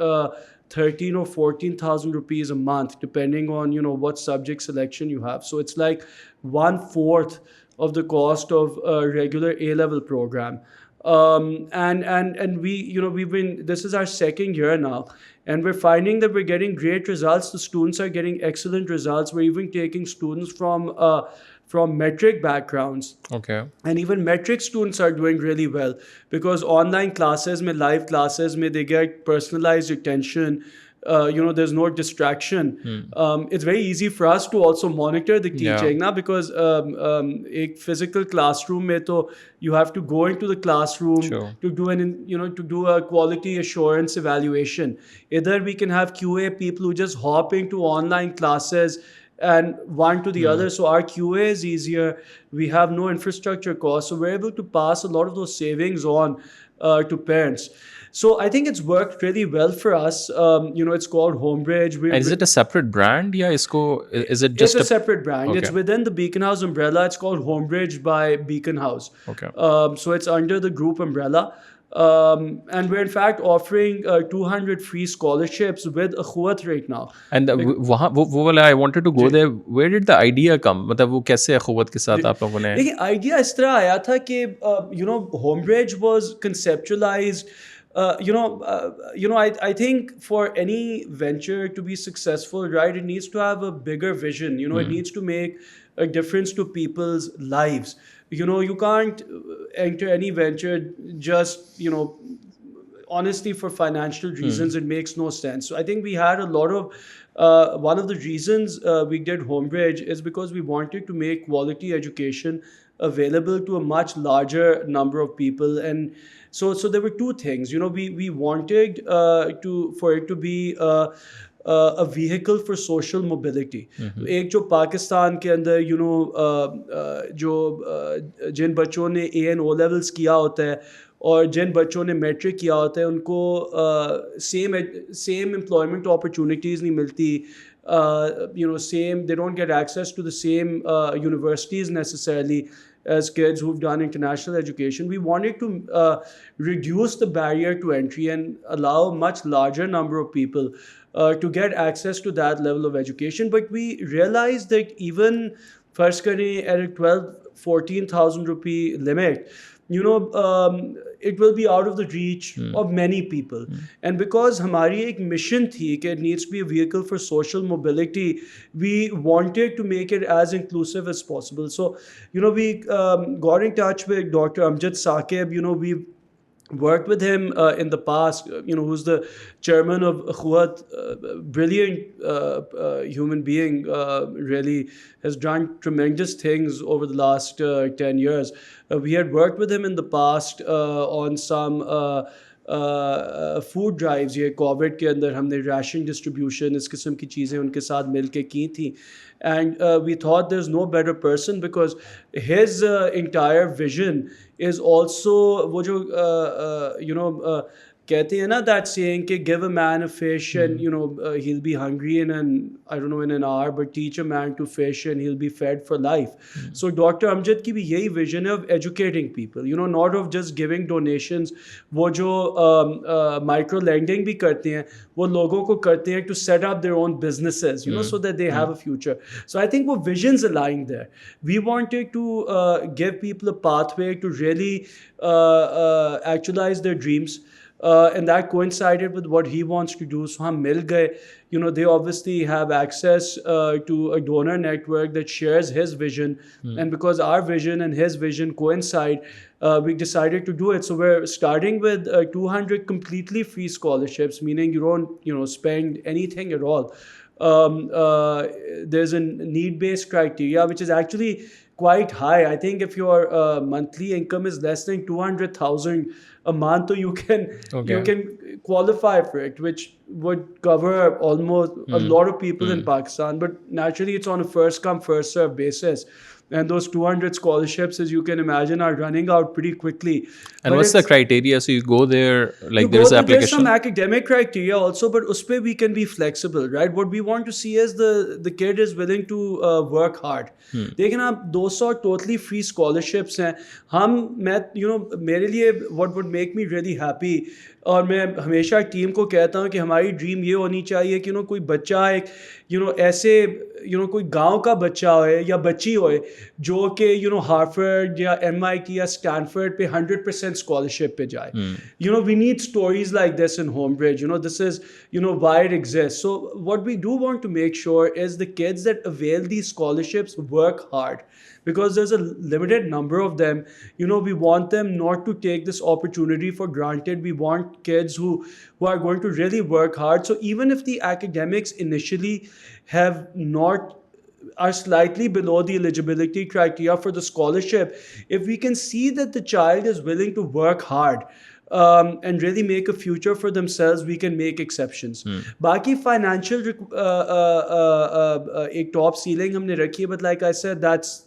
13 or 14,000 rupees a month, depending on what subject selection you have. So it's like 1/4 of the cost of a regular A-level program. And we've been, this is our second year now, and we're finding that we're getting great results. The students are getting excellent results. We're even taking students from metric backgrounds. Okay. And even metric students are doing really well because online classes, live classes, they get personalized attention. There's no distraction. It's very easy for us to also monitor the teaching now, because a physical classroom mein to you have to go into the classroom to do a quality assurance evaluation. Either we can have QA people who just hop into online classes and one to the other. So our QA is easier. We have no infrastructure costs. So we're able to pass a lot of those savings on to parents. So I think it's worked really well for us. It's called Homebridge. Is it a separate brand? Yeah, is it just it's a separate brand. Okay. It's within the Beaconhouse umbrella. It's called Homebridge by Beaconhouse. Okay. So it's under the group umbrella. And we're in fact offering 200 free scholarships with Akhuwat right now. And I wanted to go there. Where did the idea come? मतलब वो कैसे अखुवत के साथ आप लोगों ने? देखिए idea इस तरह आया था कि Homebridge was conceptualized. I think for any venture to be successful, right, it needs to have a bigger vision. It needs to make a difference to people's lives. You can't enter any venture just, honestly, for financial reasons. It makes no sense. So I think we had a lot of, one of the reasons we did Homebridge is because we wanted to make quality education available to a much larger number of people. And so there were two things. We wanted for it to be a vehicle for social mobility. एक जो पाकिस्तान के अंदर जो जिन बच्चों ने A and O levels किया होता है और जिन बच्चों ने मैट्रिक किया होता है उनको सेम एम्प्लॉयमेंट अपॉर्चुनिटीज़ नहीं मिलती, same, they don't get access to the same universities necessarily as kids who've done international education. We wanted to reduce the barrier to entry and allow a much larger number of people to get access to that level of education. But we realized that even first at a 12-14,000 rupee limit, it will be out of the reach of many people. And because hamari ek mission thi कि it needs to be a vehicle for social mobility, we wanted to make it as inclusive as possible. So we got in touch with Dr. Amjad Saqib. We've worked with him in the past, who's the chairman of Akhuat, brilliant human being, really has done tremendous things over the last 10 years. We had worked with him in the past on some food drives, ये Covid के अंदर हमने ration distribution इस किस्म की चीज़ें उनके साथ मिल के की थी. And we thought there's no better person because his entire vision is also वो जो कहते हैं ना that saying कि give a man a fish and he'll be hungry in an hour, but teach a man to fish and he'll be fed for life. So Dr. Amjad की भी यही vision है of educating people, not of just giving donations. वो जो micro lending भी करते हैं वो लोगों को करते हैं to set up their own businesses, so that they have a future. So I think वो visions aligned there. We wanted to give people a pathway to really actualize their dreams. And that coincided with what he wants to do. So hum mil gaye. They obviously have access to a donor network that shares his vision. And because our vision and his vision coincide, we decided to do it. So we're starting with 200 completely free scholarships, meaning you don't spend anything at all. There's a need-based criteria which is actually quite high. I think if your monthly income is less than 200,000 a month, you can qualify for it, which would cover almost a lot of people in Pakistan. But naturally, it's on a first come first serve basis. And those 200 scholarships, as you can imagine, are running out pretty quickly. And what's the criteria? So you go there, like there's an application? There's some academic criteria also, but uspe we can be flexible, right? What we want to see is the kid is willing to work hard. देखें आप 200 totally free scholarships हैं. मेरे लिए what would make me really happy, और मैं हमेशा team को कहता हूँ कि हमारी ड्रीम ये होनी चाहिए कि कोई बच्चा एक ऐसे कोई गांव का बच्चा होए या बच्ची होए जो कि हार्वर्ड या MIT या स्टैनफोर्ड पे 100% स्कॉलरशिप पे जाए. We need stories like this in Homebridge. This is why it exists. So what we do want to make sure is the kids that avail these scholarships work hard, because there's a limited number of them. We want them not to take this opportunity for granted. We want kids who are going to really work hard. So even if the academics initially are slightly below the eligibility criteria for the scholarship, if we can see that the child is willing to work hard and really make a future for themselves, we can make exceptions. Baki financial एक top ceiling हमने रखी है, but like I said, that's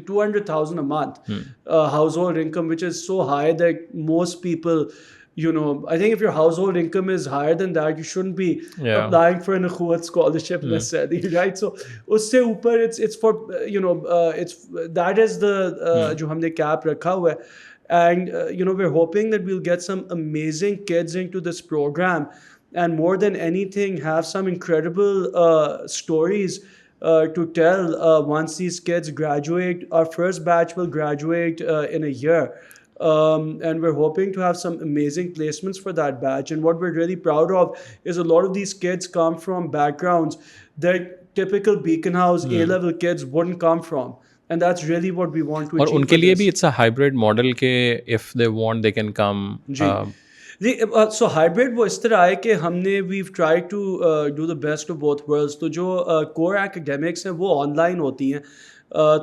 200,000 a month household income, which is so high that most people, I think if your household income is higher than that, you shouldn't be applying for an Akhuat scholarship necessarily, right? So usse upar it's for that is the jo humne cap rakha hua hai. And we're hoping that we'll get some amazing kids into this program, and more than anything have some incredible stories to tell once these kids graduate. Our first batch will graduate in a year. And we're hoping to have some amazing placements for that batch. And what we're really proud of is a lot of these kids come from backgrounds that typical Beaconhouse A-level kids wouldn't come from. And that's really what we want to achieve. और उनके लिए भी it's a hybrid model के if they want they can come. So hybrid वो इस तरह है कि हमने we've tried to do the best of both worlds. तो जो core academics हैं वो online होती हैं.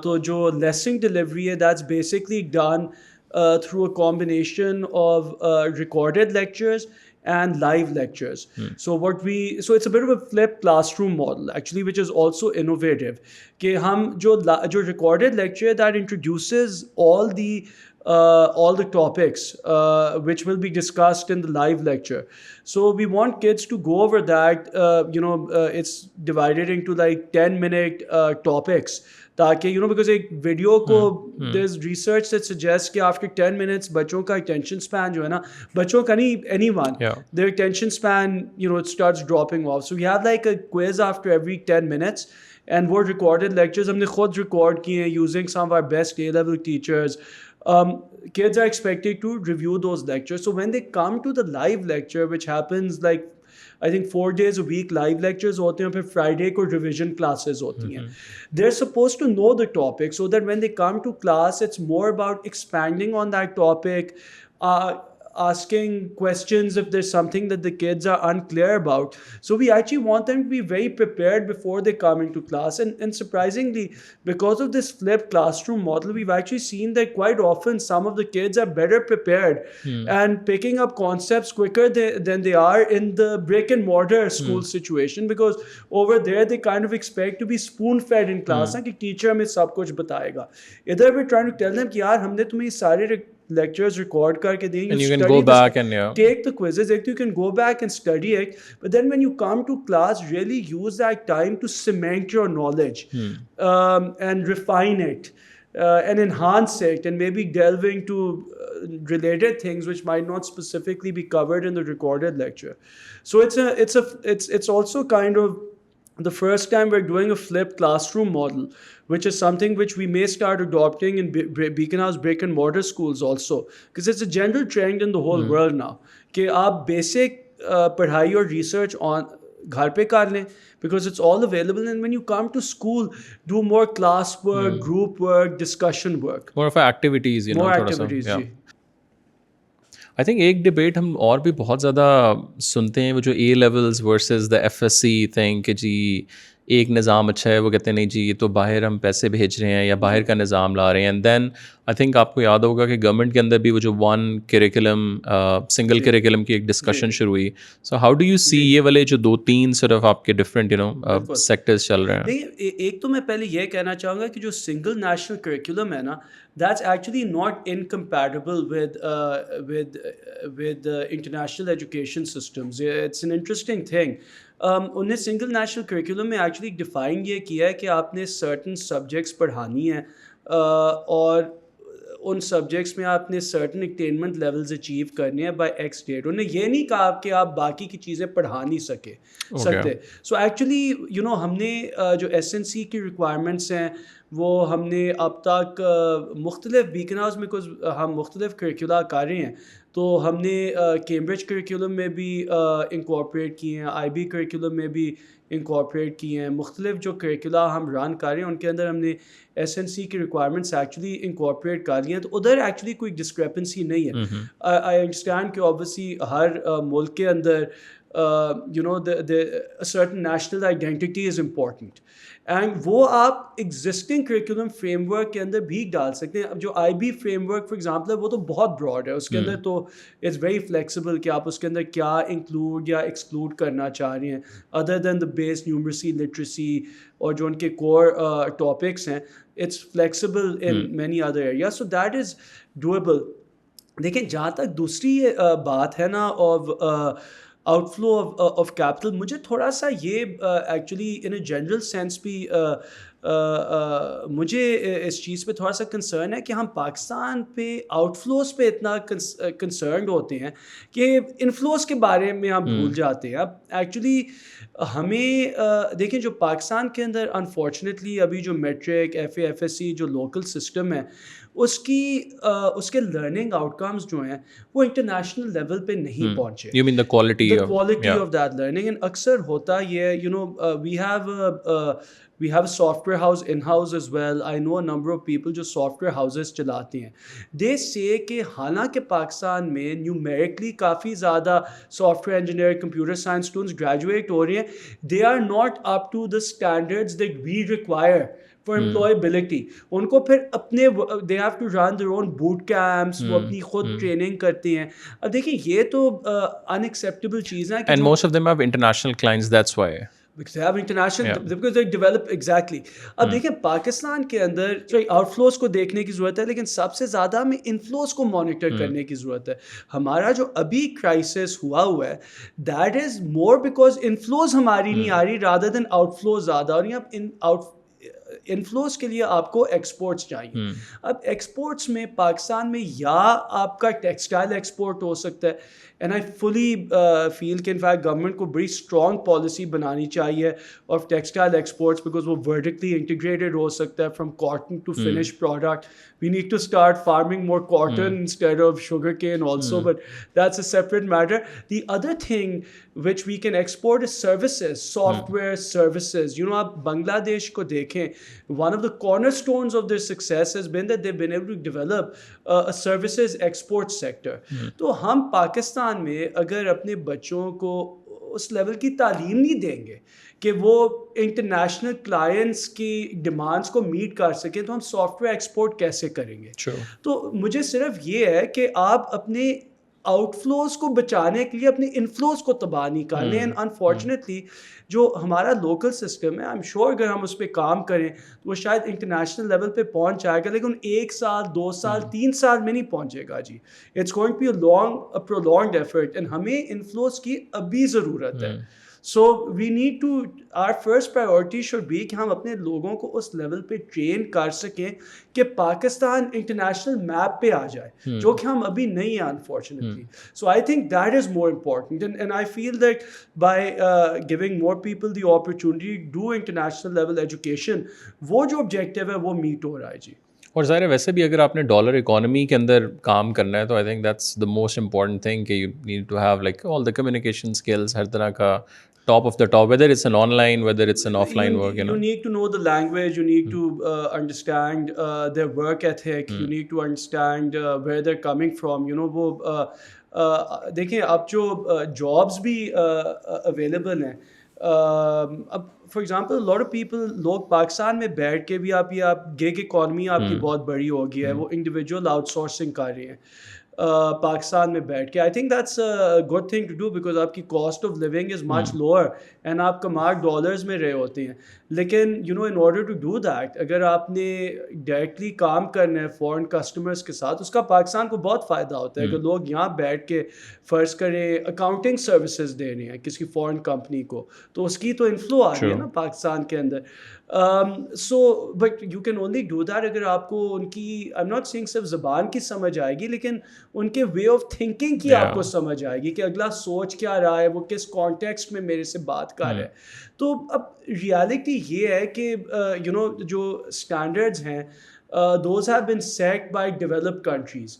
तो जो lesson delivery है, that's basically done through a combination of recorded lectures and live lectures. So it's a bit of a flipped classroom model actually, which is also innovative. कि हम जो recorded lecture that introduces all the all the topics which will be discussed in the live lecture. So we want kids to go over that. It's divided into like 10-minute topics. ताकि because एक video को there's research that suggests कि after 10 minutes बच्चों का attention span जो है ना, बच्चों का नहीं, anyone, their attention span it starts dropping off. So we have like a quiz after every 10 minutes, and वो recorded lectures हमने खुद record किए हैं using some of our best A-level teachers. Kids are expected to review those lectures. So when they come to the live lecture, which happens like I think 4 days a week, live lectures होते हैं, फिर Friday को revision classes होती हैं. They're supposed to know the topic so that when they come to class, it's more about expanding on that topic, asking questions if there's something that the kids are unclear about. So we actually want them to be very prepared before they come into class. And surprisingly, because of this flipped classroom model, we've actually seen that quite often some of the kids are better prepared and picking up concepts quicker than they are in the brick and mortar school situation, because over there they kind of expect to be spoon fed in class, कि teacher हमें सब कुछ बताएगा. Either we're trying to tell them कि यार हमने तुम्हें सारे lectures record करके दें, and you can go back and take the quizzes, you can go back and study it, but then when you come to class, really use that time to cement your knowledge and refine it and enhance it, and maybe delve into related things which might not specifically be covered in the recorded lecture. So it's also kind of the first time we're doing a flipped classroom model, which is something which we may start adopting in Beaconhouse brick and mortar schools also, because it's a general trend in the whole world now कि आप basic पढ़ाई और research on घर पे कर लें, because it's all available, and when you come to school, do more class work, group work, discussion work, more of activities, more activities. I think एक debate हम और भी बहुत ज़्यादा सुनते हैं, वो जो A levels versus the FSC thing, कि जी एक निज़ाम अच्छा है, वो कहते हैं नहीं जी ये तो बाहर हम पैसे भेज रहे हैं या बाहर का निज़ाम ला रहे हैं. एंड देन आई थिंक आपको याद होगा कि गवर्नमेंट के अंदर भी वो जो वन करिकुलम सिंगल करिकुलम की एक डिस्कशन शुरू हुई. सो हाउ डू यू सी ये वाले जो 2-3 sort of आपके डिफरेंट सेक्टर्स चल रहे हैं? नहीं, एक तो मैं पहले ये कहना चाहूँगा कि जो सिंगल नेशनल करिकुलम है ना, that's actually not incompatible with international education systems. It's an interesting thing. उन्हें सिंगल नेशनल करिकुलम में एक्चुअली डिफाइन ये किया है कि आपने सर्टन सब्जेक्ट्स पढ़ानी है और उन सब्जेक्ट्स में आपने सर्टन अटेनमेंट लेवल्स अचीव करने हैं बाय एक्स डेट. उन्हें ये नहीं कहा कि आप बाकी की चीज़ें पढ़ा नहीं सकते. सो एक्चुअली हमने जो SNC की रिक्वायरमेंट्स हैं वो हमने अब तक मुख्तलिफ बीकनहाउस में कुछ हम मुख्तलिफ करिकुला कर रहे हैं, तो हमने कैम्ब्रिज करिकुलम में भी इंकॉर्पोरेट किए हैं, IB करिकुलम में भी इंकॉर्पोरेट किए हैं. मुख्तलिफ जो करिकुला हम रन कर रहे हैं उनके अंदर हमने SNC की रिक्वायरमेंट्स एक्चुअली इंकॉर्पोरेट कर ली हैं, तो उधर एक्चुअली कोई डिस्क्रिपेंसी नहीं है. आई अंडरस्टैंड कि ऑब्वियसली हर मुल्क के अंदर a certain national identity is important, and वो आप एग्जिस्टिंग करिकुलम फ्रेमवर्क के अंदर भी डाल सकते हैं. अब जो IB फ्रेमवर्क फॉर एग्जांपल है वो तो बहुत ब्रॉड है, उसके अंदर तो इट्स वेरी फ्लेक्सिबल कि आप उसके अंदर क्या इंक्लूड या एक्सक्लूड करना चाह रहे हैं other than the base numeracy, literacy और जो उनके कोर टॉपिक्स हैं. It's flexible in many other area, so that is doable. देखिए जहाँ तक दूसरी बात है ना ऑफ आउटफ्लो ऑफ कैपिटल, मुझे थोड़ा सा ये actually in a general sense भी मुझे इस चीज़ पे थोड़ा सा कंसर्न है कि हम पाकिस्तान पे आउटफ्लोज पे इतना कंसर्न होते हैं कि इनफ्लोज के बारे में हम भूल जाते हैं. अब एक्चुअली हमें देखें जो पाकिस्तान के अंदर अनफॉर्चुनेटली अभी जो मैट्रिक FA FSC जो लोकल सिस्टम है उसके लर्निंग आउटकम्स जो हैं वो इंटरनेशनल लेवल पे नहीं पहुंचे. You mean the quality of that learning, and अक्सर होता ये we have a software house in-house as well. I know a number of people जो software houses चलाते हैं. They say कि हालांकि पाकिस्तान में numerically काफ़ी ज़्यादा software engineer, computer science students graduate हो रहे हैं, they are not up to the standards that we require for employability. उनको फिर अपने they have to run their own boot camps, वो अपनी खुद ट्रेनिंग करते हैं. अब देखिए ये तो unacceptable चीज़ है. And most of them have international clients, that's why. because they have international, Yeah. because they develop exactly. अब देखें पाकिस्तान के अंदर जो आउटफ्लोज को देखने की ज़रूरत है, लेकिन सबसे ज़्यादा हमें इनफ्लोज को मॉनिटर करने की ज़रूरत है. हमारा जो अभी क्राइसिस हुआ है, that is more because inflows हमारी नहीं आ रही रादर देन आउटफ्लोज ज़्यादा. और यहाँ इनफ्लोज के लिए आपको एक्सपोर्ट्स चाहिए. अब एक्सपोर्ट्स में पाकिस्तान में या आपका टेक्सटाइल एक्सपोर्ट हो सकता है, एंड आई फुली फील कि इनफैक्ट गवर्नमेंट को बड़ी स्ट्रॉन्ग पॉलिसी बनानी चाहिए ऑफ टेक्सटाइल एक्सपोर्ट्स, बिकॉज वो वर्टिकली इंटीग्रेटेड हो सकता है from cotton to finish product. We need to start farming more cotton instead of sugar cane also, but that's a separate matter. The other thing which we can export is services, software services. You know, आप बांग्लादेश को देखें, one of the cornerstones of their success has been that they've been able to develop a services export sector. तो हम पाकिस्तान में अगर अपने बच्चों को उस लेवल की तालीम नहीं देंगे कि वो इंटरनेशनल क्लाइंट्स की डिमांड्स को मीट कर सकें, तो हम सॉफ्टवेयर एक्सपोर्ट कैसे करेंगे? तो मुझे सिर्फ ये है कि आप अपने आउटफ्लोज को बचाने के लिए अपने इनफ्लोज को तबाह नहीं करने. एंड अनफॉर्चुनेटली जो हमारा लोकल सिस्टम है, आई एम श्योर अगर हम उस पर काम करें तो वो शायद इंटरनेशनल लेवल पे पहुंच जाएगा, लेकिन 1 साल 2 साल 3 साल में नहीं पहुंचेगा जी. It's going to be a prolonged effort, and हमें इन्फ्लोज की अभी ज़रूरत है. So we need to, our first priority should be कि हम अपने लोगों को उस लेवल पे ट्रेन कर सकें कि पाकिस्तान इंटरनेशनल मैप पे आ जाए, जो कि हम अभी नहीं हैं unfortunately. So I think that is more important, and I feel that by giving more people the opportunity to do international level education, वो जो ऑब्जेक्टिव है वो मीट हो रहा है जी. और ज़ाहिर है वैसे भी अगर आपने डॉलर इकोनॉमी के अंदर काम करना है तो I think that's the most important thing कि you need to have like all the communication skills, हर तरह का top of the top, whether it's an online, whether it's an offline work, you know. You need to know the language, you need to understand their work ethic, you need to understand where they're coming from, you know. वो देखिए अब जो jobs भी available हैं, अब for example lot of people, लोग पाकिस्तान में बैठ के भी आप गिग इकॉनमी आपकी बहुत बड़ी हो गई है, वो इंडिविजुअल आउटसोर्सिंग कर रहे हैं पाकिस्तान में बैठ के. I think that's a good thing to do, because आपकी cost of living is much lower and आप कमा डॉलर्स में रहे होते हैं. लेकिन you know in order to do that, अगर आपने डायरेक्टली काम करना है फॉरेन कस्टमर्स के साथ, उसका पाकिस्तान को बहुत फ़ायदा होता है. अगर लोग यहाँ बैठ के फ़र्ज़ करें अकाउंटिंग सर्विसेज दे रहे हैं किसी फॉरेन कंपनी को, तो उसकी तो इन्फ्लो आ रही है ना पाकिस्तान के अंदर. So but you can only do that अगर आपको उनकी, आई एम नॉट सेइंग सिर्फ ज़बान की समझ आएगी, लेकिन उनके वे ऑफ थिंकिंग की आपको समझ आएगी कि अगला सोच क्या रहा है, वो किस कॉन्टेक्स्ट में मेरे से बात कर रहा है. तो अब रियलिटी ये है कि यू नो जो स्टैंडर्ड्स हैं, those have been set by developed countries,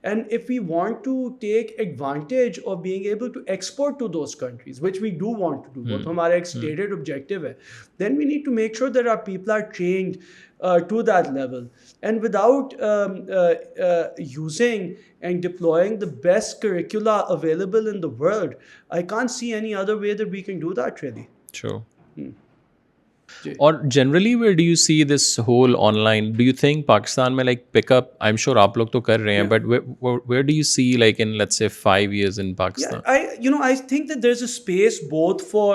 and if we want to take advantage of being able to export to those countries, which we do want to do, वो तो हमारा एक stated objective है, then we need to make sure that our people are trained to that level, and without using and deploying the best curricula available in the world, I can't see any other way that we can do that really. True. और generally where do you see this whole online, do you think Pakistan में like pick up, I'm sure आप लोग तो कर रहे हैं, but where do you see like in let's say 5 years in Pakistan? I think that there's a space both for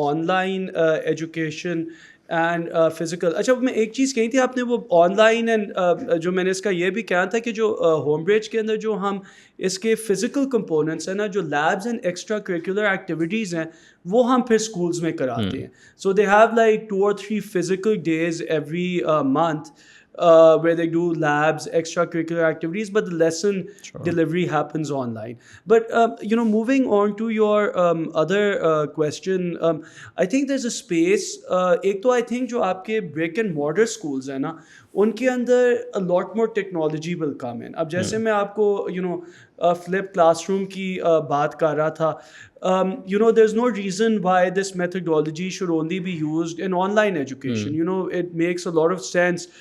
online education and physical. अच्छा मैं एक चीज़ कही थी आपने, वो ऑनलाइन एंड जो मैंने इसका ये भी कहा था कि जो होमब्रिज के अंदर जो हम इसके फ़िज़िकल कंपोनेंट्स हैं ना, जो labs and extra curricular activities हैं, वो हम फिर स्कूल्स में कराते हैं. So they have like 2 or 3 physical days every month where they do labs, extracurricular activities, but the lesson delivery happens online. But you know, moving on to your other question, I think there's a space. एक तो I think जो आपके brick and mortar schools हैं ना, उनके अंदर a lot more technology will come in. अब जैसे मैं आपको you know flip classroom की बात कर रहा था. You know, there's no reason why this methodology should only be used in online education. You know, it makes a lot of sense.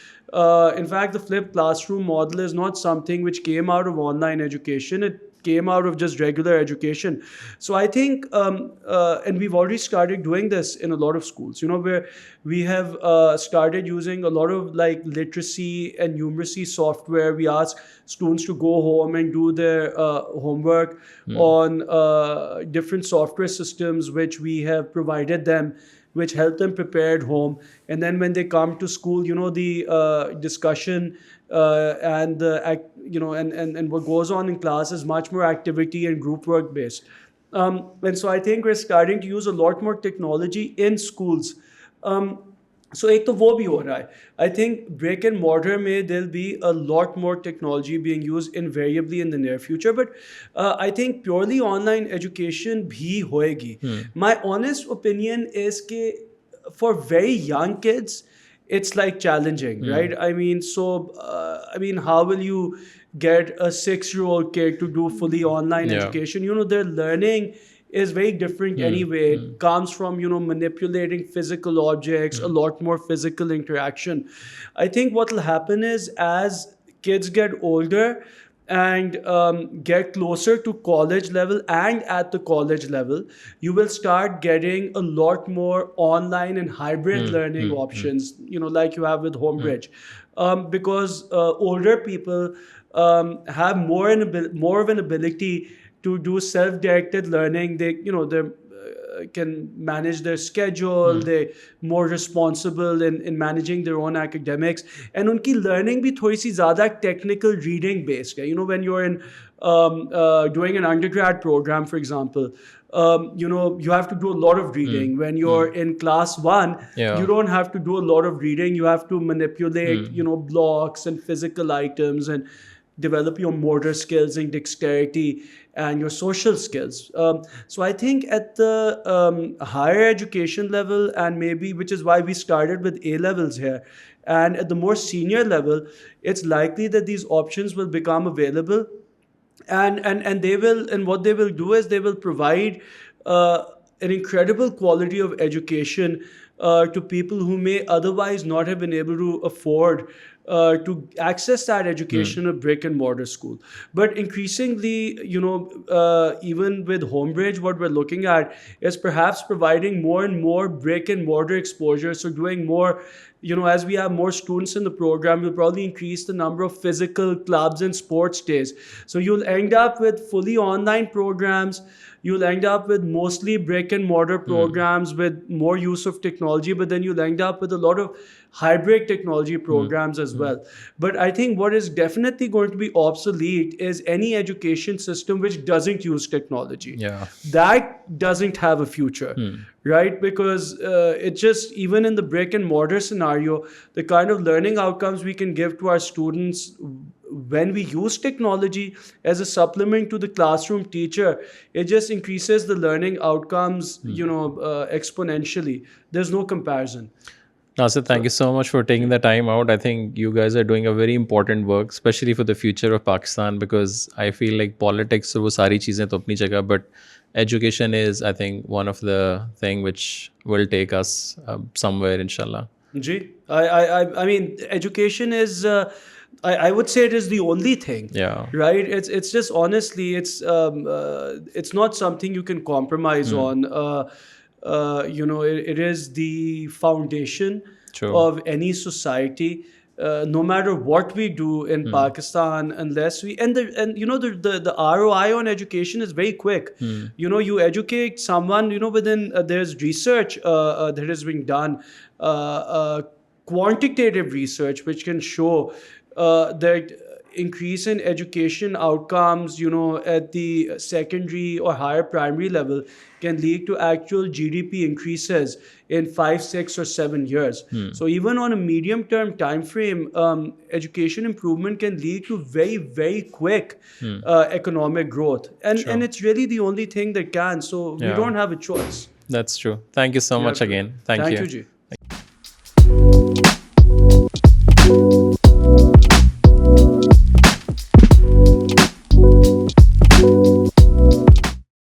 In fact, the flipped classroom model is not something which came out of online education. It came out of just regular education. So I think, and we've already started doing this in a lot of schools, where we have started using a lot of like literacy and numeracy software. We ask students to go home and do their homework on different software systems which we have provided them, which help them prepare at home. And then when they come to school, the discussion and the and what goes on in class is much more activity and group work based. And so I think we're starting to use a lot more technology in schools. So एक तो वो भी हो रहा है. I think brick and mortar में there'll be a lot more technology being used invariably in the near future. But I think purely online education भी होएगी. My honest opinion is कि for very young kids, it's like challenging, right? I mean, how will you get a 6-year-old kid to do fully online education? Their learning is very different anyway. It comes from, manipulating physical objects, a lot more physical interaction. I think what will happen is as kids get older and get closer to college level and at the college level, you will start getting a lot more online and hybrid learning options, like you have with Homebridge. Because older people have more of an ability to do self-directed learning. They can manage their schedule. They're more responsible in managing their own academics, and unki learning bhi thodi si zyada technical reading based hai. When you're in doing an undergrad program, for example, you have to do a lot of reading. When you're in class 1, you don't have to do a lot of reading. You have to manipulate blocks and physical items and develop your motor skills and dexterity and your social skills. So I think at the higher education level, and maybe which is why we started with A levels here, and at the more senior level, it's likely that these options will become available, and they will, and what they will do is they will provide an incredible quality of education to people who may otherwise not have been able to afford to access that education in a brick and mortar school. But increasingly, even with Homebridge, what we're looking at is perhaps providing more and more brick and mortar exposure. So doing more, as we have more students in the program, we'll probably increase the number of physical clubs and sports days. So you'll end up with fully online programs. You'll end up with mostly brick and mortar programs with more use of technology, but then you'll end up with a lot of hybrid technology programs as well. But I think what is definitely going to be obsolete is any education system which doesn't use technology. That doesn't have a future, right? Because it just, even in the brick and mortar scenario, the kind of learning outcomes we can give to our students when we use technology as a supplement to the classroom teacher, it just increases the learning outcomes, exponentially. There's no comparison. Nassir, thank you so much for taking the time out. I think you guys are doing a very important work, especially for the future of Pakistan, because I feel like politics, so wo sari cheezein to apni jagah, but education is, I think, one of the thing which will take us somewhere, inshallah. Ji, I mean, education is. I would say it is the only thing. Right. It's just, honestly, it's not something you can compromise on. It is the foundation of any society. No matter what we do in Pakistan, unless we the ROI on education is very quick. You educate someone. Within there's research that has been done, quantitative research which can show that increase in education outcomes, at the secondary or higher primary level can lead to actual GDP increases in 5, 6, or 7 years. So even on a medium-term time frame, education improvement can lead to very, very quick economic growth, and it's really the only thing that can. So we don't have a choice. That's true. Thank you so much again. Thank you. Ji.